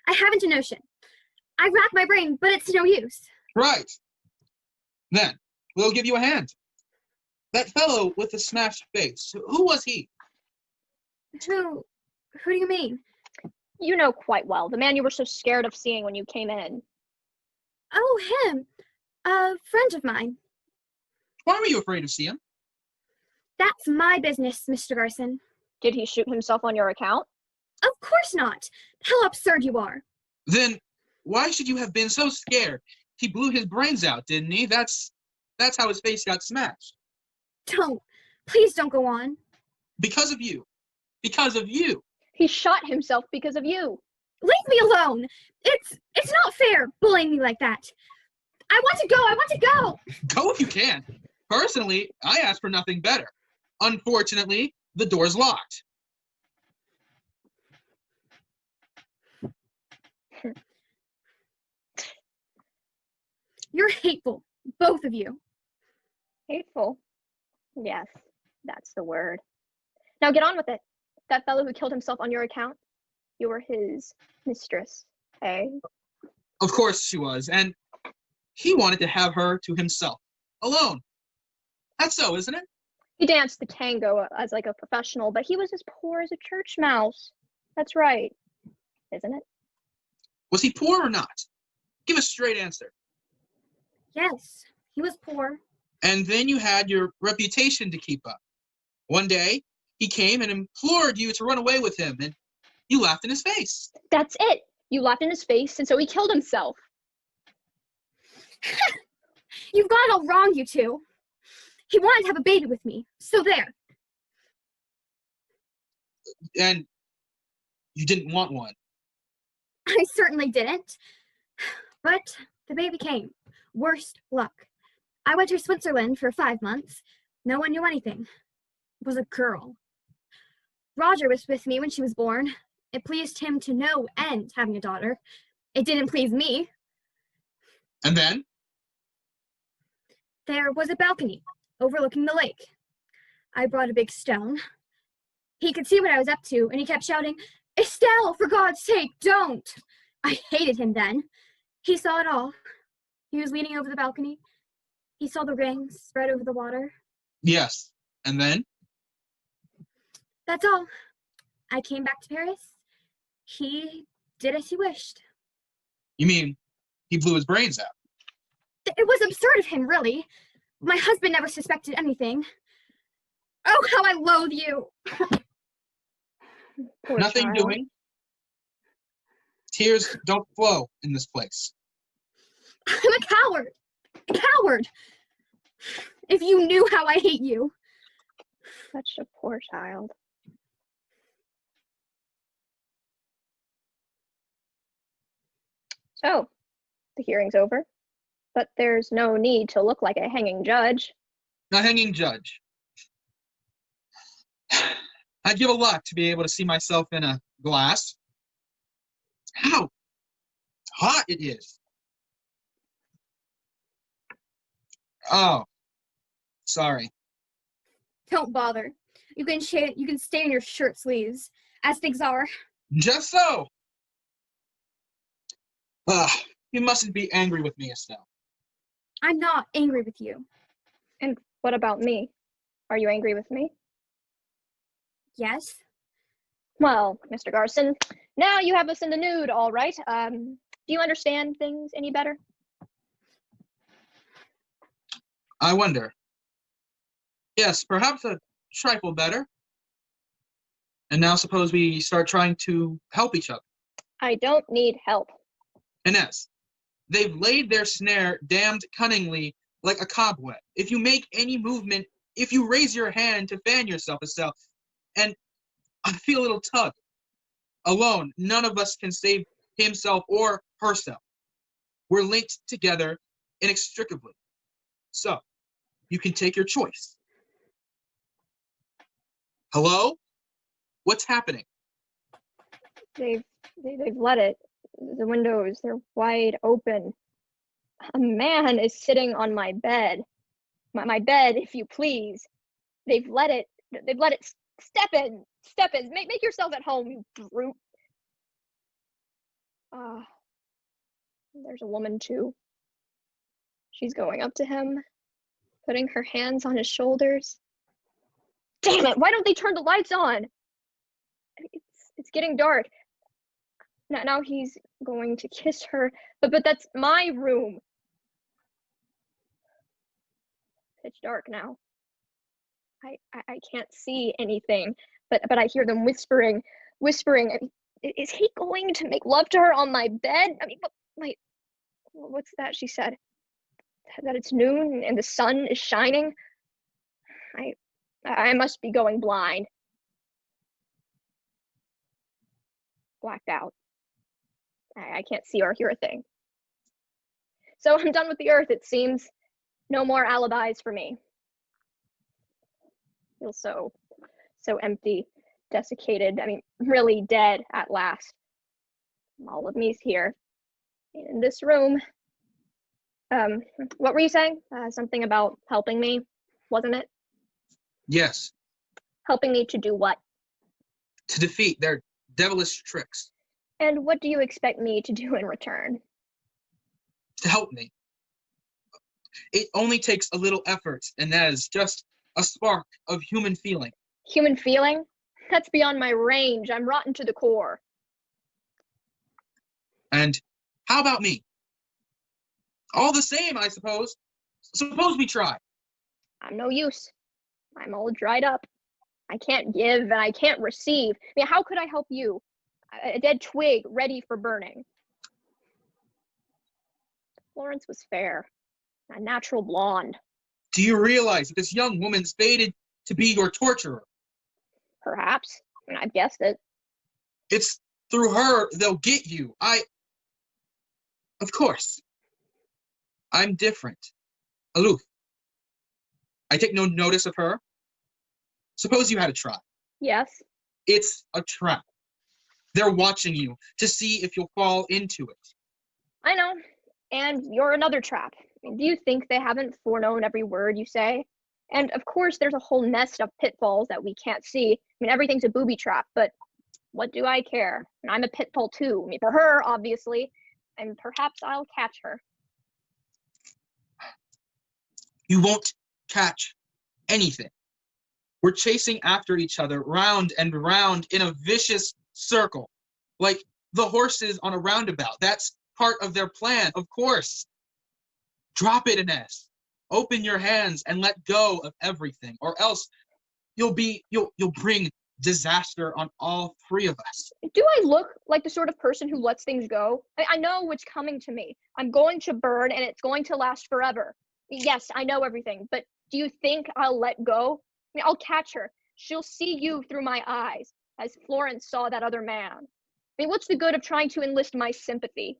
I haven't a notion. I racked my brain, but it's no use. Right. Then, we'll give you a hand. That fellow with the smashed face, who was he? Who do you mean? You know quite well, the man you were so scared of seeing when you came in. Oh, him. A friend of mine. Why were you afraid to see him? That's my business, Mr. Garson. Did he shoot himself on your account? Of course not. How absurd you are. Then, why should you have been so scared? He blew his brains out, didn't he? That's how his face got smashed. Don't. Please don't go on. Because of you. Because of you. He shot himself because of you. Leave me alone. It's not fair bullying me like that. I want to go! I want to go! Go if you can. Personally, I ask for nothing better. Unfortunately, the door's locked. You're hateful, both of you. Hateful. Yes, that's the word. Now get on with it. That fellow who killed himself on your account, you were his mistress, eh? Of course she was, and he wanted to have her to himself, alone. That's so, isn't it? He danced the tango as like a professional, but he was as poor as a church mouse. That's right, isn't it? Was he poor or not? Give a straight answer. Yes, he was poor. And then you had your reputation to keep up. One day, he came and implored you to run away with him, and you laughed in his face. That's it. You laughed in his face, and so he killed himself. You've got it all wrong, you two. He wanted to have a baby with me, so there. And you didn't want one. I certainly didn't. But the baby came. Worst luck. I went to Switzerland for 5 months. No one knew anything. It was a girl. Roger was with me when she was born. It pleased him to no end having a daughter. It didn't please me. And then? There was a balcony overlooking the lake. I brought a big stone. He could see what I was up to, and he kept shouting, "Estelle, for God's sake, don't!" I hated him then. He saw it all. He was leaning over the balcony. He saw the rings spread over the water. Yes. And then? That's all. I came back to Paris. He did as he wished. You mean he blew his brains out? It was absurd of him, really. My husband never suspected anything. Oh, how I loathe you! Poor Nothing child. doing. Tears don't flow in this place. I'm a coward. A coward. If you knew how I hate you. Such a poor child. So, the hearing's over, but there's no need to look like a hanging judge. A hanging judge. I'd give a lot to be able to see myself in a glass. How hot it is. Oh, sorry. Don't bother. You can stay in your shirt sleeves, as things are. Just so. You mustn't be angry with me, Estelle. I'm not angry with you. And what about me? Are you angry with me? Yes? Well, Mr. Garson, now you have us in the nude, all right. Do you understand things any better? I wonder. Yes, perhaps a trifle better. And now suppose we start trying to help each other. I don't need help. Inez, they've laid their snare damned cunningly like a cobweb. If you make any movement, if you raise your hand to fan yourself, Estelle, and I feel a little tug. Alone, none of us can save himself or herself. We're linked together inextricably. So, you can take your choice. Hello? What's happening? They've let it. The windows, they're wide open. A man is sitting on my bed. My bed, if you please. They've let it step in. Make yourself at home, you brute. There's a woman too. She's going up to him, putting her hands on his shoulders. Damn it, why don't they turn the lights on? It's getting dark. Now he's going to kiss her, but that's my room. Pitch dark now. I can't see anything, but I hear them whispering. Is he going to make love to her on my bed? I mean, wait, what's that she said? That it's noon and the sun is shining? I must be going blind. Blacked out. I can't see or hear a thing. So I'm done with the earth, it seems. No more alibis for me. Feel so empty, desiccated. I mean, really dead at last. All of me's here in this room. What were you saying? Something about helping me, wasn't it? Yes, Helping me to do what? to defeat their devilish tricks. And what do you expect me to do in return? To help me. It only takes a little effort, and that is just a spark of human feeling. Human feeling? That's beyond my range. I'm rotten to the core. And how about me? All the same, I suppose. Suppose we try. I'm no use. I'm all dried up. I can't give and I can't receive. I mean, how could I help you? A dead twig ready for burning. Florence was fair, a natural blonde. Do you realize that this young woman's fated to be your torturer? Perhaps. I mean, I've guessed it. It's through her they'll get you. Of course. I'm different. Aloof. I take no notice of her. Suppose you had a try. Yes. It's a trap. They're watching you to see if you'll fall into it. I know. And you're another trap. I mean, do you think they haven't foreknown every word you say? And of course, there's a whole nest of pitfalls that we can't see. I mean, everything's a booby trap, but what do I care? And I'm a pitfall too. I mean, for her, obviously, and perhaps I'll catch her. You won't catch anything. We're chasing after each other round and round in a vicious circle, like the horses on a roundabout. That's part of their plan, of course. Drop it, Ines. Open your hands and let go of everything, or else you'll bring disaster on all three of us. Do I look like the sort of person who lets things go? I know what's coming to me. I'm going to burn and it's going to last forever. Yes, I know everything, but do you think I'll let go? I mean, I'll catch her. She'll see you through my eyes, as Florence saw that other man. I mean, what's the good of trying to enlist my sympathy?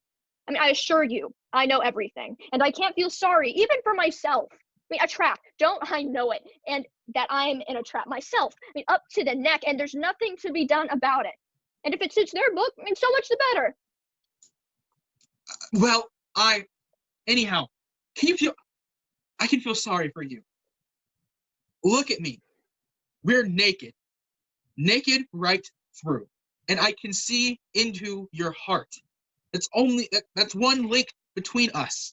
I mean, I assure you, I know everything, and I can't feel sorry, even for myself. I mean, a trap, don't I know it? And that I'm in a trap myself. I mean, up to the neck, and there's nothing to be done about it. And if it suits their book, I mean, so much the better. Well, anyhow, I can feel sorry for you. Look at me. We're naked right through, and I can see into your heart. That's one link between us.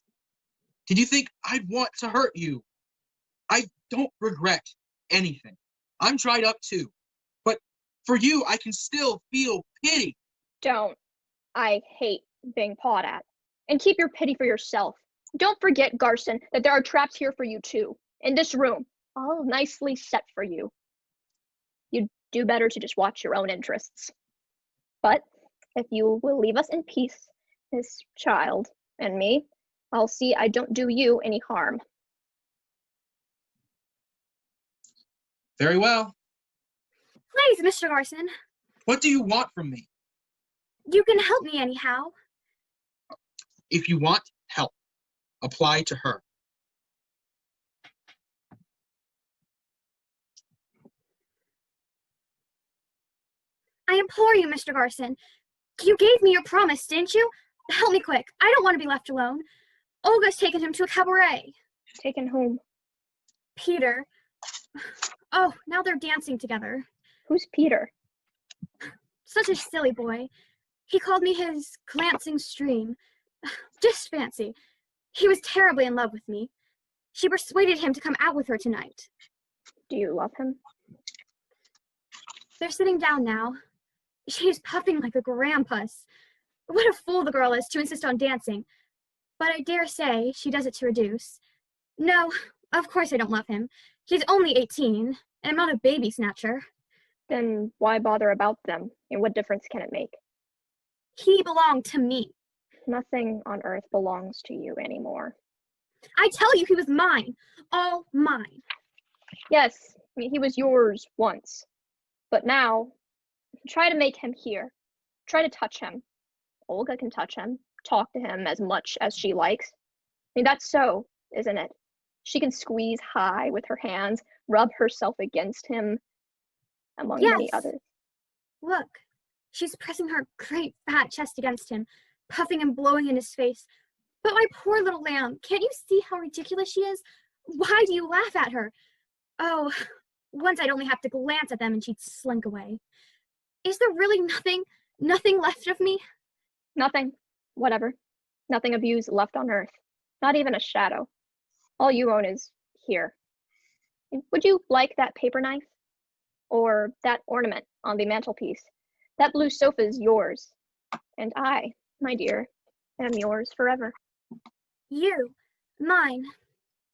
Did you think I'd want to hurt you? I don't regret anything. I'm dried up too, but for you, I can still feel pity. Don't. I hate being pawed at. And keep your pity for yourself. Don't forget, Garson, that there are traps here for you too, in this room, all nicely set for you. You'd do better to just watch your own interests. But if you will leave us in peace, this child and me, I'll see I don't do you any harm. Very well. Please, Mr. Garson. What do you want from me? You can help me anyhow. If you want help, apply to her. I implore you, Mr. Garson. You gave me your promise, didn't you? Help me quick. I don't want to be left alone. Olga's taken him to a cabaret. Taken whom? Peter. Oh, now they're dancing together. Who's Peter? Such a silly boy. He called me his glancing stream. Just fancy. He was terribly in love with me. She persuaded him to come out with her tonight. Do you love him? They're sitting down now. She's puffing like a grampus. What a fool the girl is to insist on dancing. But I dare say she does it to reduce. No, of course I don't love him. He's only 18, and I'm not a baby snatcher. Then why bother about them? And what difference can it make? He belonged to me. Nothing on earth belongs to you anymore. I tell you, he was mine. All mine. Yes, I mean, he was yours once. But now, try to make him hear. Try to touch him. Olga can touch him, talk to him as much as she likes. mean, that's so, isn't it? She can squeeze high with her hands, rub herself against him, among many Yes. others. Look, she's pressing her great fat chest against him, puffing and blowing in his face. But my poor little lamb, can't you see how ridiculous she is? Why do you laugh at her? Oh, once I'd only have to glance at them and she'd slink away. Is there really nothing left of me? Nothing. Whatever. Nothing of you's left on earth. Not even a shadow. All you own is here. Would you like that paper knife? Or that ornament on the mantelpiece? That blue sofa's yours. And I, my dear, am yours forever. You, mine.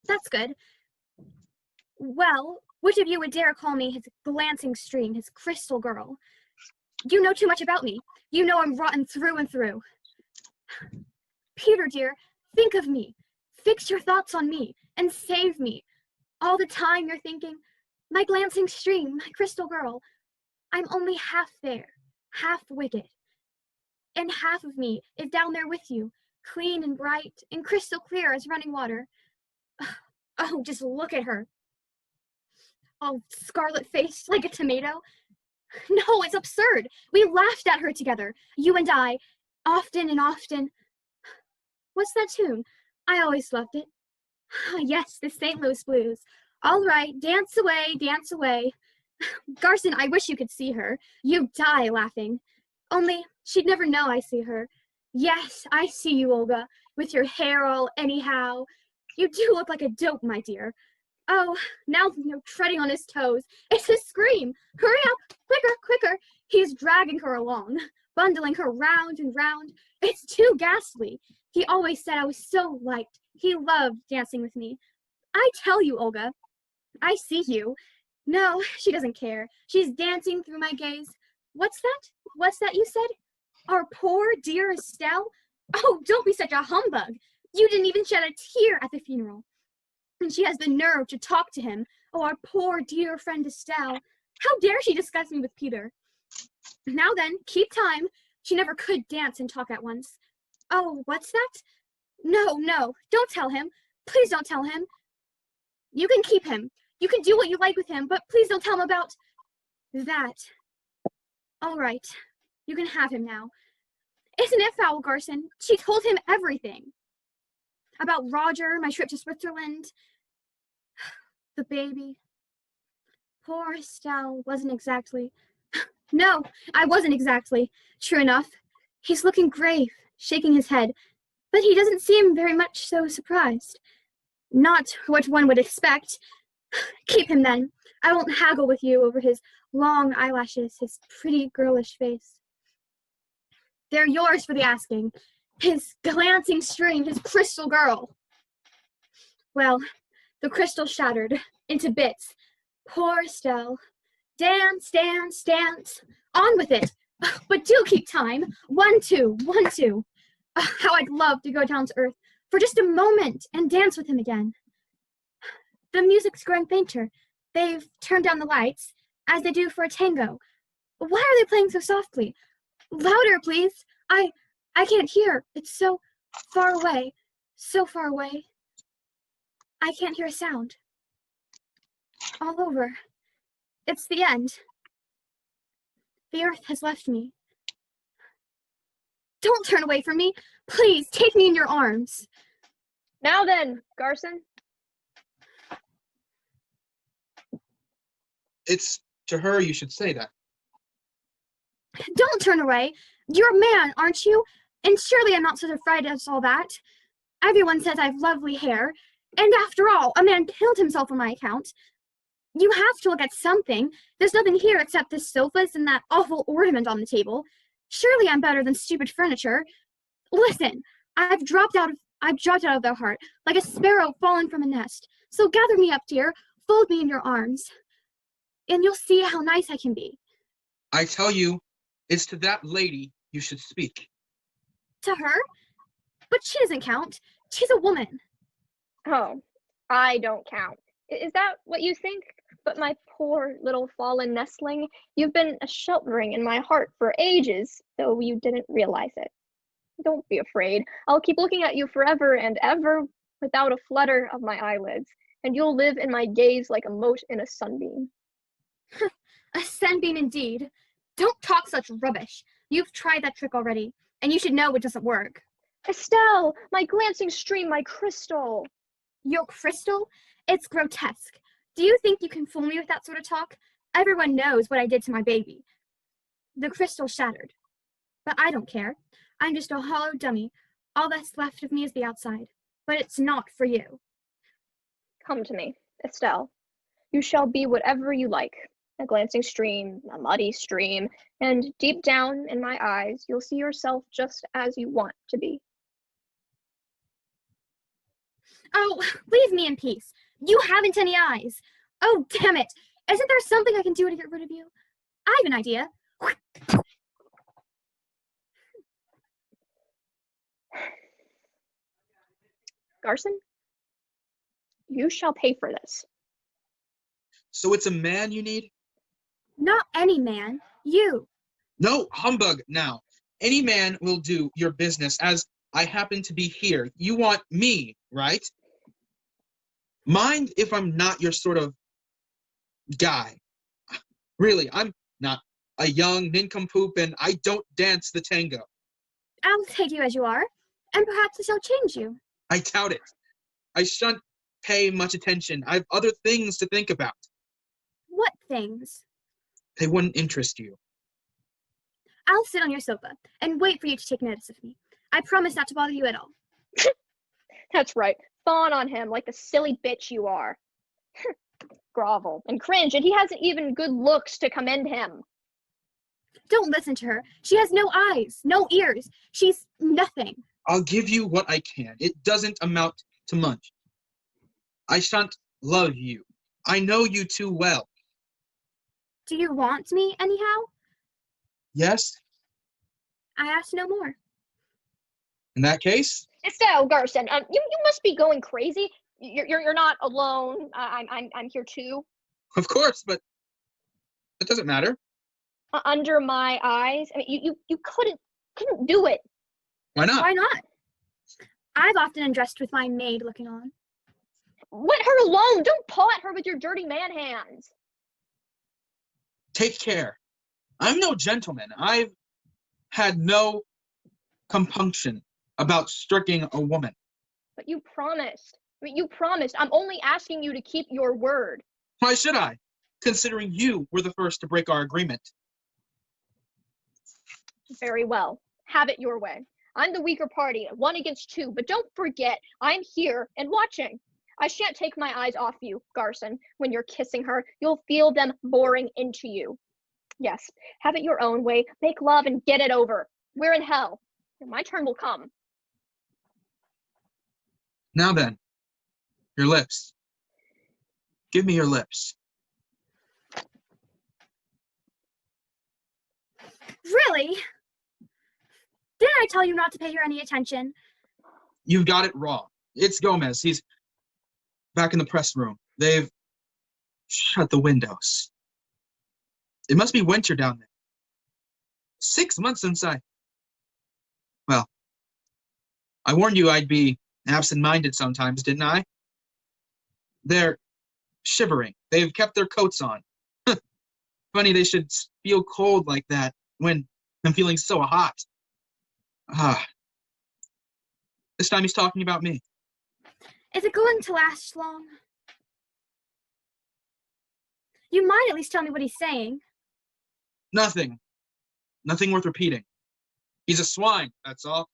That's good. Well, which of you would dare call me his glancing stream, his crystal girl? You know too much about me. You know I'm rotten through and through. Peter, dear, think of me. Fix your thoughts on me and save me. All the time you're thinking, my glancing stream, my crystal girl. I'm only half there, half wicked. And half of me is down there with you, clean and bright and crystal clear as running water. Oh, just look at her. All scarlet-faced like a tomato. No, it's absurd. We laughed at her together, you and I, often and often. What's that tune? I always loved it. Yes, the St. Louis Blues. All right, dance away, dance away. Garson, I wish you could see her. You'd die laughing. Only, she'd never know I see her. Yes, I see you, Olga, with your hair all anyhow. You do look like a dope, my dear. Oh, now you're treading on his toes. It's a scream. Hurry up, quicker, quicker. He's dragging her along, bundling her round and round. It's too ghastly. He always said I was so liked. He loved dancing with me. I tell you, Olga, I see you. No, she doesn't care. She's dancing through my gaze. What's that? What's that you said? Our poor dear Estelle? Oh, don't be such a humbug. You didn't even shed a tear at the funeral. And she has the nerve to talk to him. Oh, our poor dear friend Estelle. How dare she discuss me with Peter? Now then, keep time. She never could dance and talk at once. Oh, what's that? No, no, don't tell him. Please don't tell him. You can keep him. You can do what you like with him, but please don't tell him about that. All right, you can have him now. Isn't it foul, Garson? She told him everything. About Roger, my trip to Switzerland, the baby. Poor Estelle wasn't exactly. No, I wasn't exactly. True enough. He's looking grave, shaking his head, but he doesn't seem very much so surprised. Not what one would expect. Keep him then. I won't haggle with you over his long eyelashes, his pretty girlish face. They're yours for the asking. His glancing stream, his crystal girl. Well, the crystal shattered into bits. Poor Estelle. Dance, dance, dance. On with it. But do keep time. 1, 2, 1, 2. How I'd love to go down to earth for just a moment and dance with him again. The music's growing fainter. They've turned down the lights, as they do for a tango. Why are they playing so softly? Louder, please. I can't hear. It's so far away. So far away. I can't hear a sound. All over. It's the end. The earth has left me. Don't turn away from me. Please, take me in your arms. Now then, Garson. It's to her you should say that. Don't turn away. You're a man, aren't you? And surely I'm not so afraid as all that. Everyone says I have lovely hair. And after all, a man killed himself on my account. You have to look at something. There's nothing here except the sofas and that awful ornament on the table. Surely I'm better than stupid furniture. Listen, I've dropped out of their heart, like a sparrow fallen from a nest. So gather me up, dear, fold me in your arms, and you'll see how nice I can be. I tell you, it's to that lady you should speak. To her? But she doesn't count. She's a woman. Oh, I don't count. Is that what you think? But my poor little fallen nestling, you've been a sheltering in my heart for ages, though you didn't realize it. Don't be afraid. I'll keep looking at you forever and ever without a flutter of my eyelids, and you'll live in my gaze like a mote in a sunbeam. A sunbeam indeed. Don't talk such rubbish. You've tried that trick already, and you should know it doesn't work. Estelle, my glancing stream, my crystal. Your crystal? It's grotesque. Do you think you can fool me with that sort of talk? Everyone knows what I did to my baby. The crystal shattered. But I don't care. I'm just a hollow dummy. All that's left of me is the outside. But it's not for you. Come to me, Estelle. You shall be whatever you like. A glancing stream, a muddy stream, and deep down in my eyes, you'll see yourself just as you want to be. Oh, leave me in peace. You haven't any eyes. Oh, damn it. Isn't there something I can do to get rid of you? I have an idea. Garson, you shall pay for this. So it's a man you need? Not any man. You. No, humbug now. Any man will do your business, as I happen to be here. You want me, right? Mind if I'm not your sort of guy. Really, I'm not a young nincompoop, and I don't dance the tango. I'll take you as you are, and perhaps I shall change you. I doubt it. I shan't pay much attention. I've other things to think about. What things? They wouldn't interest you. I'll sit on your sofa and wait for you to take notice of me. I promise not to bother you at all. That's right. Fawn on him like the silly bitch you are. Grovel and cringe, and he hasn't even good looks to commend him. Don't listen to her. She has no eyes, no ears. She's nothing. I'll give you what I can. It doesn't amount to much. I shan't love you. I know you too well. Do you want me anyhow? Yes? I ask no more. In that case? Estelle, Garson, you must be going crazy. You're not alone. I'm here too. Of course, but it doesn't matter. Under my eyes. I mean, you couldn't do it. Why not? Why not? I've often undressed with my maid looking on. Let her alone. Don't paw at her with your dirty man hands. Take care. I'm no gentleman. I've had no compunction about striking a woman. But you promised. I mean, you promised. I'm only asking you to keep your word. Why should I, considering you were the first to break our agreement? Very well. Have it your way. I'm the weaker party, 1 against 2, but don't forget, I'm here and watching. I shan't take my eyes off you, Garson. When you're kissing her, you'll feel them boring into you. Yes, have it your own way. Make love and get it over. We're in hell. My turn will come. Now then, your lips. Give me your lips. Really? Didn't I tell you not to pay her any attention? You've got it wrong. It's Gomez. He's back in the press room. They've shut the windows. It must be winter down there. 6 months since Well, I warned you I'd be absent-minded sometimes, didn't I? They're shivering. They've kept their coats on. Funny they should feel cold like that when I'm feeling so hot. This time he's talking about me. Is it going to last long? You might at least tell me what he's saying. Nothing. Nothing worth repeating. He's a swine, that's all.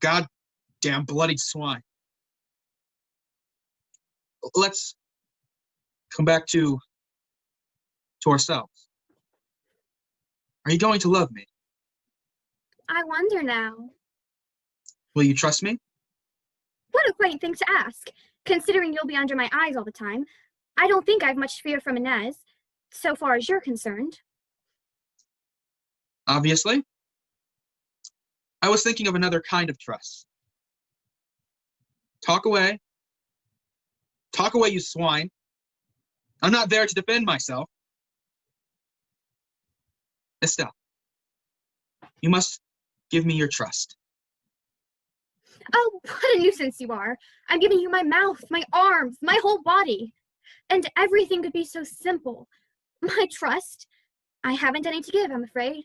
Goddamn bloody swine. Let's come back to ourselves. Are you going to love me? I wonder now. Will you trust me? What a quaint thing to ask, considering you'll be under my eyes all the time. I don't think I've much fear from Inez, so far as you're concerned. Obviously. I was thinking of another kind of trust. Talk away. Talk away, you swine. I'm not there to defend myself. Estelle, you must give me your trust. Oh, what a nuisance you are. I'm giving you my mouth, my arms, my whole body. And everything could be so simple. My trust. I haven't any to give, I'm afraid.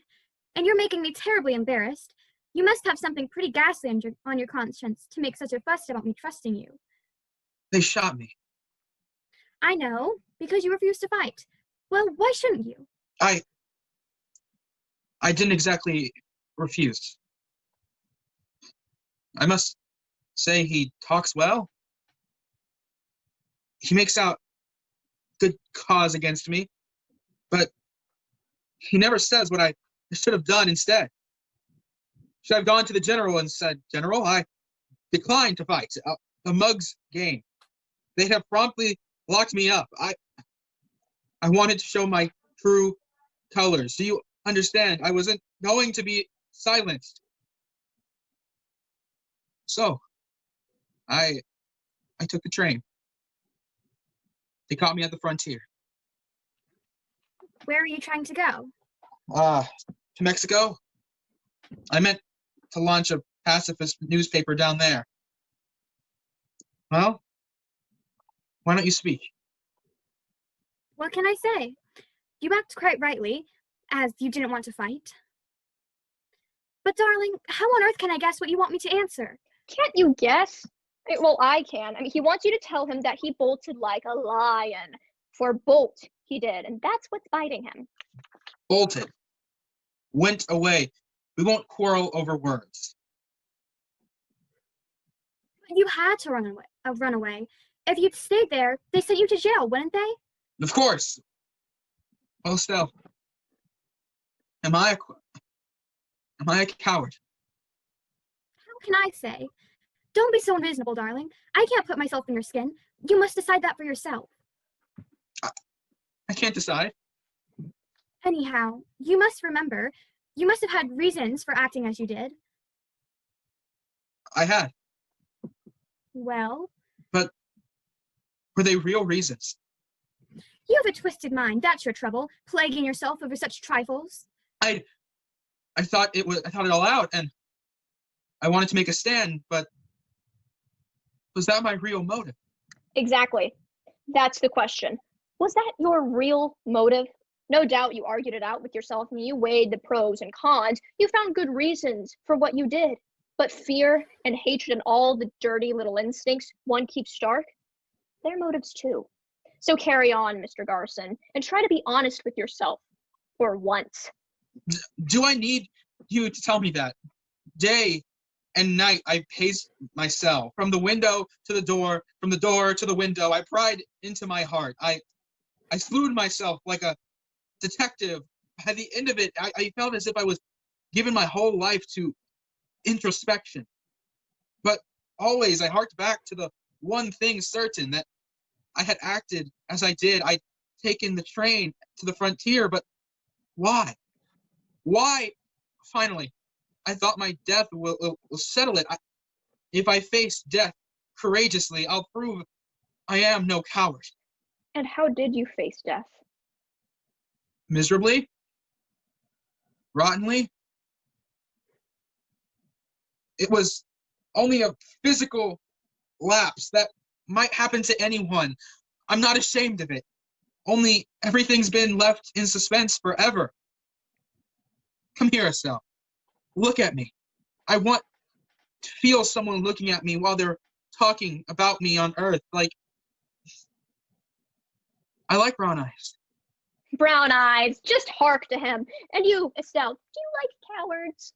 And you're making me terribly embarrassed. You must have something pretty ghastly on your conscience to make such a fuss about me trusting you. They shot me. I know, because you refused to fight. Well, why shouldn't you? I didn't exactly refuse. I must say he talks well. He makes out good cause against me, but he never says what I should have done instead. Should I have gone to the general and said, "General, I decline to fight. A mug's game." They'd have promptly locked me up. I wanted to show my true colors. Do you understand? I wasn't going to be silenced. So, I took the train. They caught me at the frontier. Where are you trying to go? To Mexico. I meant to launch a pacifist newspaper down there. Well, why don't you speak? What can I say? You act quite rightly, as you didn't want to fight. But darling, how on earth can I guess what you want me to answer? Can't you guess? Well, I can. I mean, he wants you to tell him that he bolted like a lion. For bolt, he did, and that's what's biting him. Bolted. Went away. We won't quarrel over words. You had to run away. If you'd stayed there, they sent you to jail, wouldn't they? Of course. Well, still, am I a coward? How can I say? Don't be so unreasonable, darling. I can't put myself in your skin. You must decide that for yourself. I can't decide. Anyhow, you must remember, you must have had reasons for acting as you did. I had. Well? But were they real reasons? You have a twisted mind, that's your trouble, plaguing yourself over such trifles. I thought it all out, and I wanted to make a stand, but was that my real motive? Exactly. That's the question. Was that your real motive? No doubt you argued it out with yourself and you weighed the pros and cons. You found good reasons for what you did. But fear and hatred and all the dirty little instincts one keeps stark, they're motives too. So carry on, Mr. Garson, and try to be honest with yourself for once. Do I need you to tell me that? Day and night I paced myself from the window to the door, from the door to the window. I pried into my heart. I slewed myself like a detective. At the end of it, I felt as if I was giving my whole life to introspection. But always I harked back to the one thing certain, that I had acted as I did. I'd taken the train to the frontier, but why? Why? Finally, I thought my death will settle it. If I face death courageously, I'll prove I am no coward. And how did you face death? Miserably? Rottenly? It was only a physical lapse that might happen to anyone. I'm not ashamed of it. Only everything's been left in suspense forever. Come here, Estelle. Look at me. I want to feel someone looking at me while they're talking about me on Earth. Like, I like brown eyes. Brown eyes, just hark to him. And you, Estelle, do you like cowards?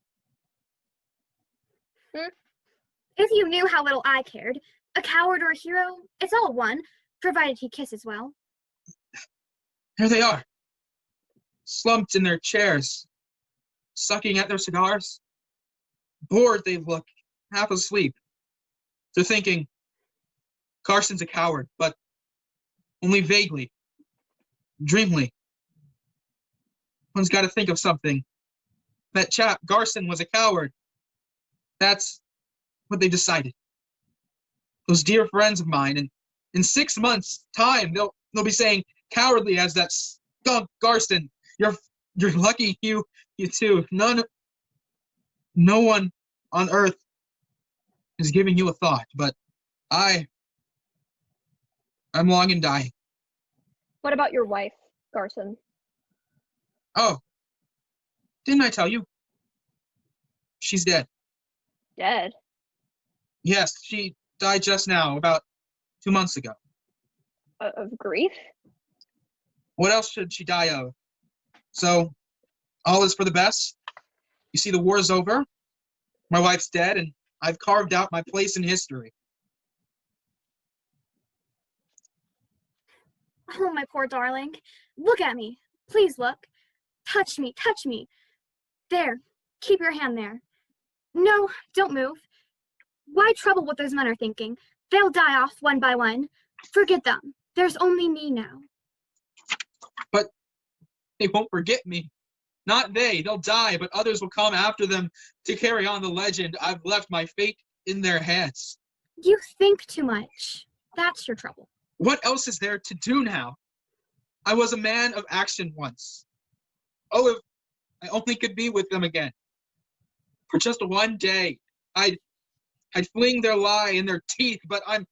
If you knew how little I cared, a coward or a hero, it's all one, provided he kisses well. Here they are, slumped in their chairs, sucking at their cigars. Bored they look, half asleep. They're thinking, Carson's a coward, but only vaguely, dreamily. One's got to think of something. That chap, Garson, was a coward. That's what they decided. Those dear friends of mine, and in 6 months' time, they'll be saying cowardly as that skunk Garson. You're lucky, you too. No one on Earth is giving you a thought, but I'm long in dying. What about your wife, Garson? Oh, didn't I tell you? She's dead. Dead. Yes, she died just now, about 2 months ago. Of grief? What else should she die of? So, all is for the best. You see, the war's over. My wife's dead, and I've carved out my place in history. Oh, my poor darling. Look at me. Please look. Touch me, touch me. There, keep your hand there. No, don't move. Why trouble what those men are thinking? They'll die off one by one. Forget them. There's only me now. But they won't forget me. Not they. They'll die, but others will come after them to carry on the legend. I've left my fate in their hands. You think too much. That's your trouble. What else is there to do now? I was a man of action once. Oh, if I only could be with them again. For just one day, I'd fling their lie in their teeth, but I'm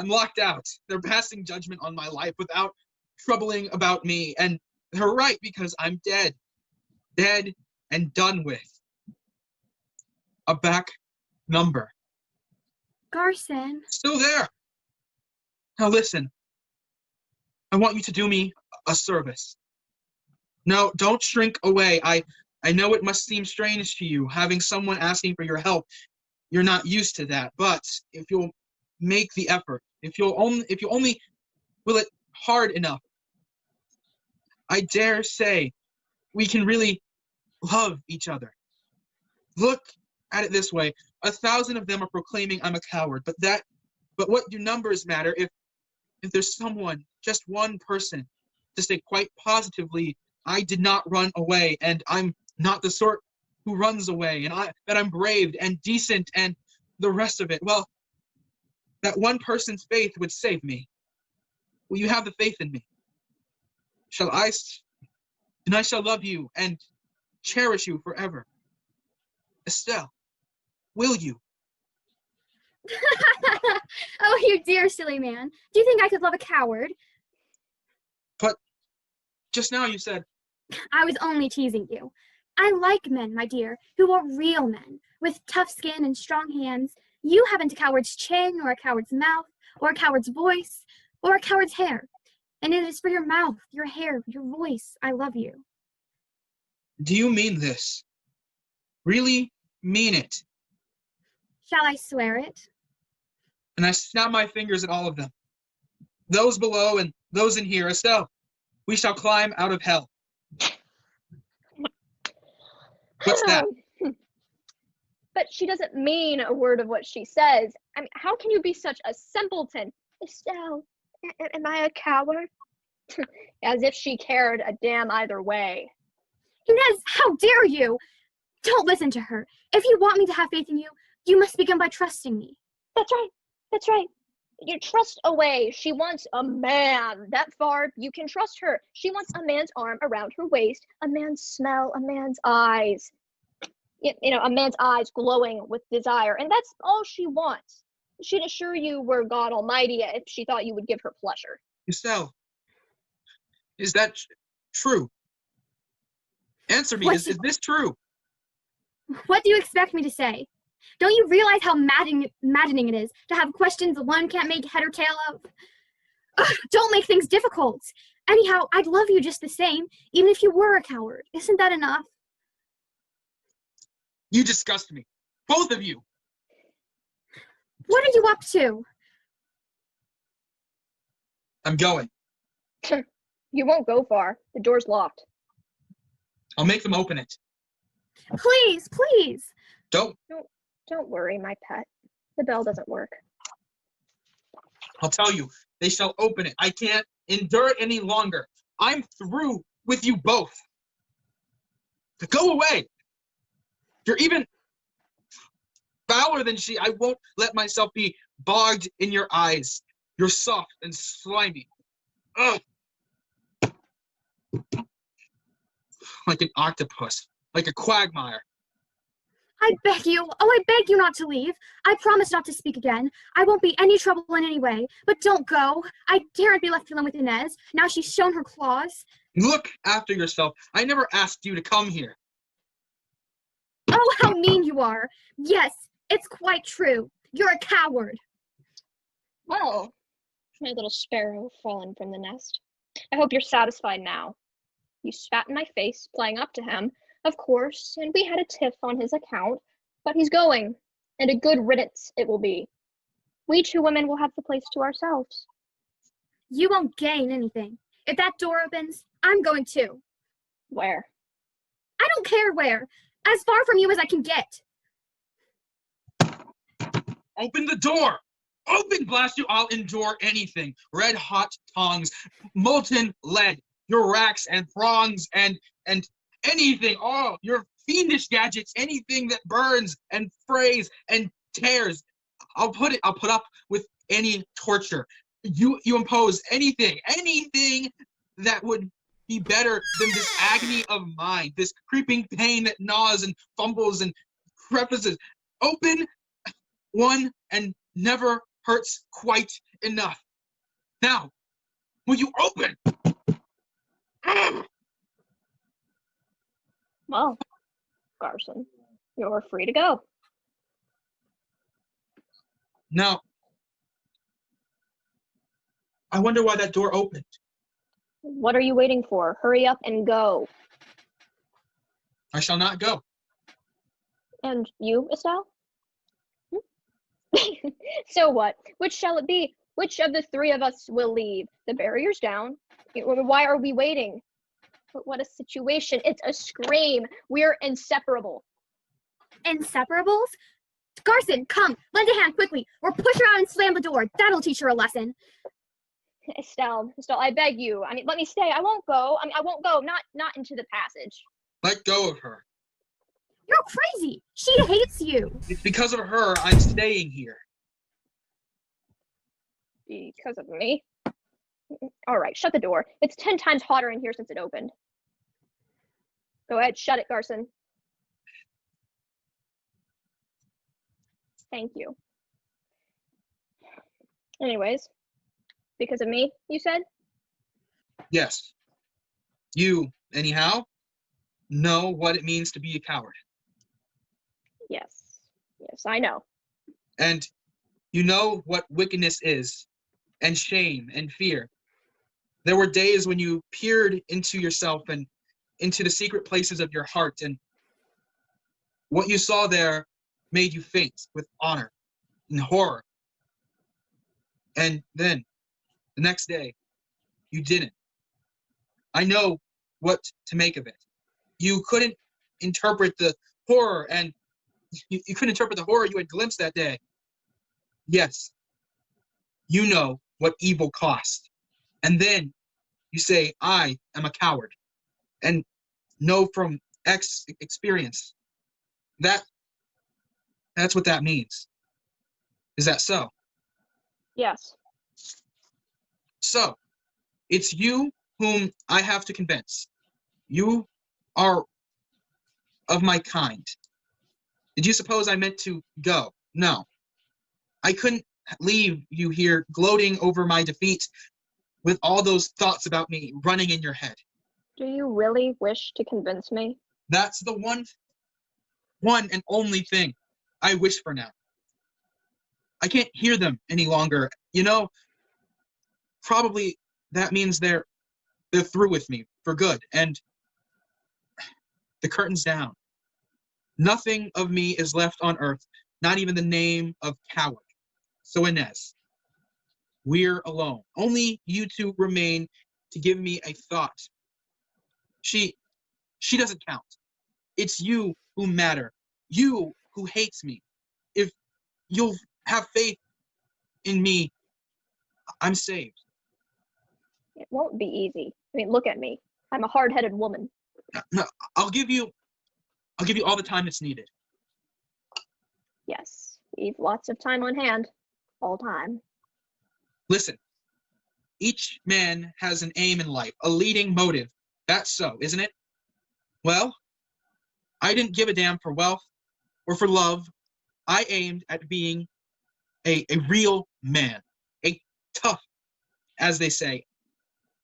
locked out. They're passing judgment on my life without troubling about me, and they're right because I'm dead. Dead and done with. A back number. Garson. Still there. Now listen. I want you to do me a service. No, don't shrink away. I know it must seem strange to you, having someone asking for your help. You're not used to that, but if you'll make the effort, if you only will it hard enough, I dare say we can really love each other. Look at it this way. 1,000 of them are proclaiming I'm a coward, but what do numbers matter if there's someone, just one person, to say quite positively, I did not run away, and I'm not the sort who runs away, and that I'm brave and decent and the rest of it. Well, that one person's faith would save me. Will you have the faith in me? And I shall love you and cherish you forever. Estelle, will you? Oh, you dear silly man. Do you think I could love a coward? But just now you said... I was only teasing you. I like men, my dear, who are real men, with tough skin and strong hands. You haven't a coward's chin, or a coward's mouth, or a coward's voice, or a coward's hair. And it is for your mouth, your hair, your voice, I love you. Do you mean this? Really mean it? Shall I swear it? And I snap my fingers at all of them. Those below and those in here. Estelle, we shall climb out of hell. What's that? But she doesn't mean a word of what she says. I mean, how can you be such a simpleton? Estelle, am I a coward? As if she cared a damn either way. Inez, how dare you? Don't listen to her. If you want me to have faith in you, you must begin by trusting me. That's right. That's right. You trust away. She wants a man. That far, you can trust her. She wants a man's arm around her waist, a man's smell, a man's eyes. You know, a man's eyes glowing with desire. And that's all she wants. She'd assure you were God Almighty if she thought you would give her pleasure. Estelle, is that true? Answer me, is this true? What do you expect me to say? Don't you realize how maddening it is to have questions one can't make head or tail of? Ugh, don't make things difficult. Anyhow, I'd love you just the same, even if you were a coward. Isn't that enough? You disgust me. Both of you. What are you up to? I'm going. You won't go far. The door's locked. I'll make them open it. Please, please. Don't. Don't worry, my pet. The bell doesn't work. I'll tell you, they shall open it. I can't endure it any longer. I'm through with you both. Go away. You're even fouler than she. I won't let myself be bogged in your eyes. You're soft and slimy. Ugh. Like an octopus. Like a quagmire. I beg you, I beg you not to leave. I promise not to speak again. I won't be any trouble in any way. But don't go. I daren't be left alone with Inez. Now she's shown her claws. Look after yourself. I never asked you to come here. Oh, how mean you are. Yes, it's quite true. You're a coward. Well, my little sparrow fallen from the nest. I hope you're satisfied now. You spat in my face, playing up to him, of course, and we had a tiff on his account, but he's going, and a good riddance it will be. We two women will have the place to ourselves. You won't gain anything. If that door opens, I'm going too. Where? I don't care where. As far from you as I can get. Open the door! Open, blast you! I'll endure anything. Red hot tongs, molten lead, your racks and prongs and anything, all your fiendish gadgets, anything that burns and frays and tears. I'll put up with any torture. You impose anything that would be better than this agony of mine, this creeping pain that gnaws and fumbles and crevices. Open one and never hurts quite enough. Now, will you open? Well, Garson, you're free to go. Now, I wonder why that door opened. What are you waiting for? Hurry up and go. I shall not go. And you, Estelle? So what? Which shall it be? Which of the three of us will leave? The barrier's down. Why are we waiting? But what a situation. It's a scream. We're inseparable. Inseparables? Garson, come, lend a hand quickly, or push her out and slam the door. That'll teach her a lesson. Estelle, I beg you. Let me stay. I won't go. I won't go. Not into the passage. Let go of her. You're crazy. She hates you. It's because of her I'm staying here. Because of me? All right, shut the door. It's 10 times hotter in here since it opened. Go ahead, shut it, Garson. Thank you. Anyways, because of me, you said? Yes. You, anyhow, know what it means to be a coward. Yes, I know. And you know what wickedness is, and shame and fear. There were days when you peered into yourself and into the secret places of your heart, and what you saw there made you faint with honor and horror. And then, the next day, you didn't. I know what to make of it. You couldn't interpret the horror, and you couldn't interpret the horror you had glimpsed that day. Yes, you know what evil cost. And then you say, I am a coward. And know from experience that's what that means. Is that so? Yes. So, it's you whom I have to convince. You are of my kind. Did you suppose I meant to go? No. I couldn't leave you here gloating over my defeat with all those thoughts about me running in your head. Do you really wish to convince me? That's the one and only thing I wish for now. I can't hear them any longer. You know, probably that means they're through with me for good, and the curtain's down. Nothing of me is left on earth, not even the name of coward. So Inez, we're alone. Only you two remain to give me a thought. She doesn't count. It's you who matter. You who hates me. If you'll have faith in me, I'm saved. It won't be easy. Look at me. I'm a hard-headed woman. No, I'll give you all the time that's needed. Yes, we've lots of time on hand. All time. Listen, each man has an aim in life, a leading motive. That's so, isn't it? Well, I didn't give a damn for wealth or for love. I aimed at being a real man, a tough, as they say.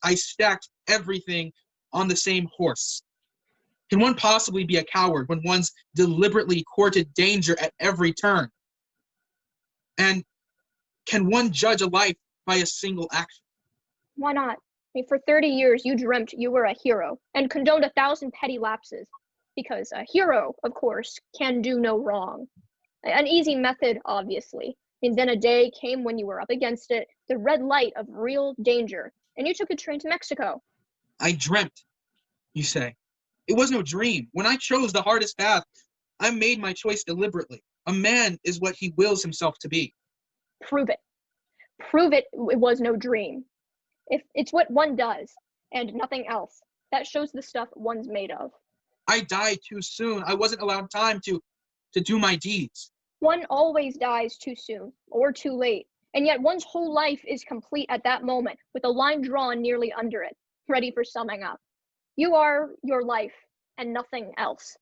I stacked everything on the same horse. Can one possibly be a coward when one's deliberately courted danger at every turn? And can one judge a life by a single action? Why not? I mean, for 30 years, you dreamt you were a hero and condoned 1,000 petty lapses. Because a hero, of course, can do no wrong. An easy method, obviously. And then a day came when you were up against it, the red light of real danger, and you took a train to Mexico. I dreamt, you say. It was no dream. When I chose the hardest path, I made my choice deliberately. A man is what he wills himself to be. Prove it. Prove it was no dream. If it's what one does, and nothing else, that shows the stuff one's made of. I died too soon. I wasn't allowed time to do my deeds. One always dies too soon, or too late, and yet one's whole life is complete at that moment, with a line drawn nearly under it, ready for summing up. You are your life, and nothing else.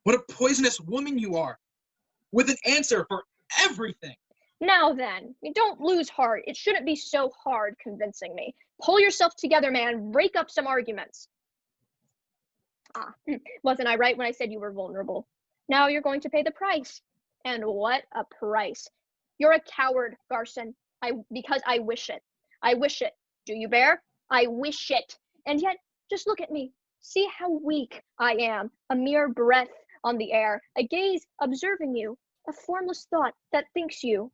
What a poisonous woman you are, with an answer for everything. Now then, don't lose heart. It shouldn't be so hard convincing me. Pull yourself together, man. Rake up some arguments. Wasn't I right when I said you were vulnerable? Now you're going to pay the price. And what a price. You're a coward, Garson. Because I wish it. I wish it. Do you bear? I wish it. And yet, just look at me. See how weak I am. A mere breath on the air. A gaze observing you. A formless thought that thinks you.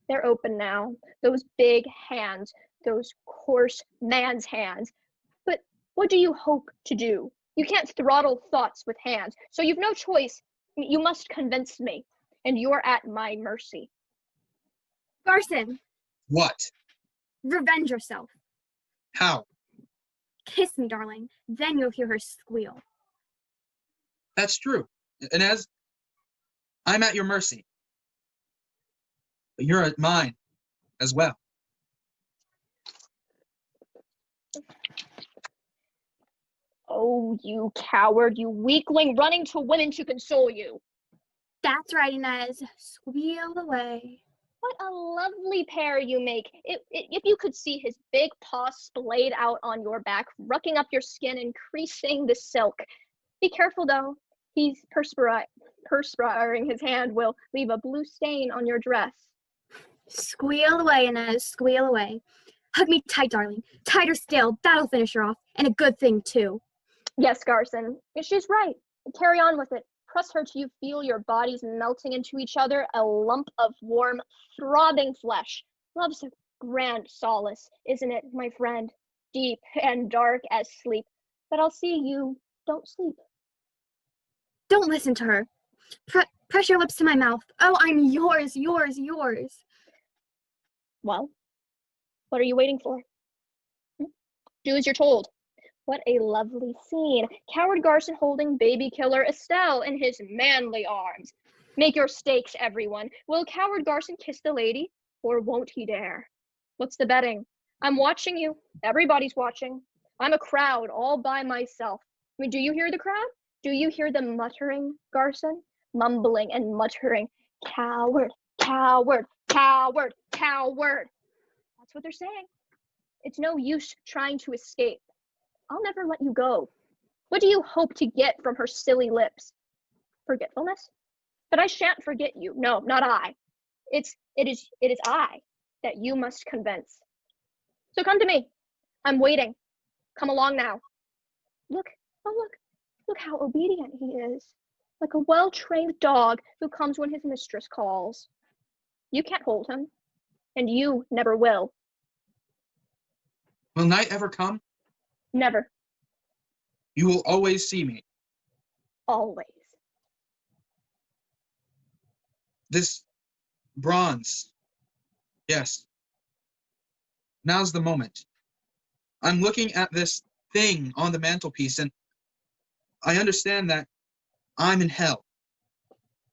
They're open now. Those big hands. Those coarse man's hands. But what do you hope to do? You can't throttle thoughts with hands, so you've no choice. You must convince me, and you're at my mercy. Garson, What? revenge yourself. How? Kiss me, darling. Then you'll hear her squeal. That's true. And as I'm at your mercy, but you're at mine as well. Oh, you coward, you weakling, running to women to console you. That's right, Inez. Squeal away. What a lovely pair you make. If you could see his big paw splayed out on your back, rucking up your skin and creasing the silk. Be careful, though. He's perspiring. His hand will leave a blue stain on your dress. Squeal away, Inez. Squeal away. Hug me tight, darling. Tighter still. That'll finish her off. And a good thing, too. Yes, Garson. She's right. Carry on with it. Press her till you feel your bodies melting into each other, a lump of warm, throbbing flesh. Love's a grand solace, isn't it, my friend? Deep and dark as sleep. But I'll see you don't sleep. Don't listen to her. Press your lips to my mouth. Oh, I'm yours, yours, yours. Well, what are you waiting for? Do as you're told. What a lovely scene. Coward Garson holding baby killer Estelle in his manly arms. Make your stakes, everyone. Will Coward Garson kiss the lady, or won't he dare? What's the betting? I'm watching you. Everybody's watching. I'm a crowd all by myself. I mean, do you hear the crowd? Do you hear them muttering, Garson? Mumbling and muttering, coward, coward, coward, coward. That's what they're saying. It's no use trying to escape. I'll never let you go. What do you hope to get from her silly lips? Forgetfulness? But I shan't forget you. No, not I. It is I that you must convince. So come to me. I'm waiting. Come along now. Look how obedient he is. Like a well-trained dog who comes when his mistress calls. You can't hold him, and you never will. Will night ever come? Never. You will always see me. Always. This bronze. Yes. Now's the moment. I'm looking at this thing on the mantelpiece, and I understand that I'm in hell.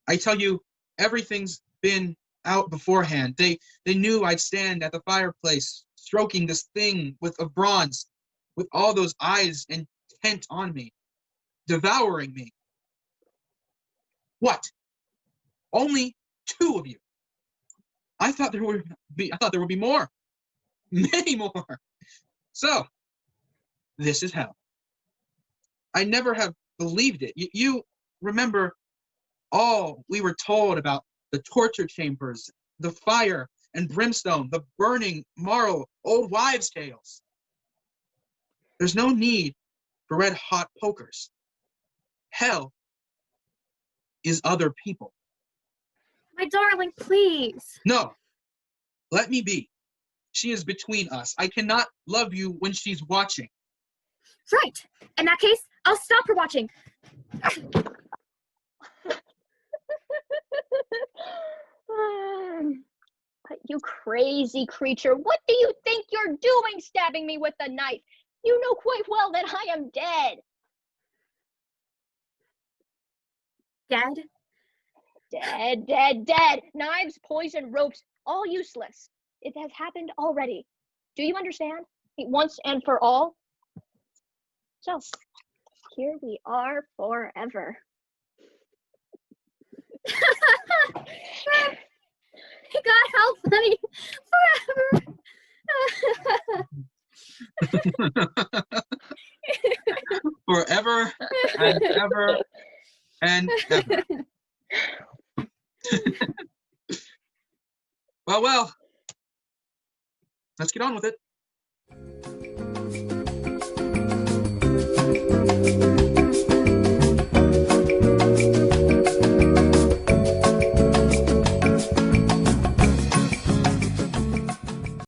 I tell you, everything's been out beforehand. They knew I'd stand at the fireplace, stroking this thing of bronze, with all those eyes intent on me, devouring me. What? Only 2 of you? I thought there would be more. Many more. So, this is hell. I never have believed it. You remember all we were told about the torture chambers, the fire and brimstone, the burning moral old wives' tales. There's no need for red-hot pokers. Hell is other people. My darling, please. No, let me be. She is between us. I cannot love you when she's watching. Right. In that case, I'll stop her watching. But you crazy creature, what do you think you're doing stabbing me with a knife? You know quite well that I am dead. Dead? Dead, dead, dead. Knives, poison, ropes, all useless. It has happened already. Do you understand? Once and for all. So, here we are forever. God, how funny. Forever and ever and ever. Well, let's get on with it.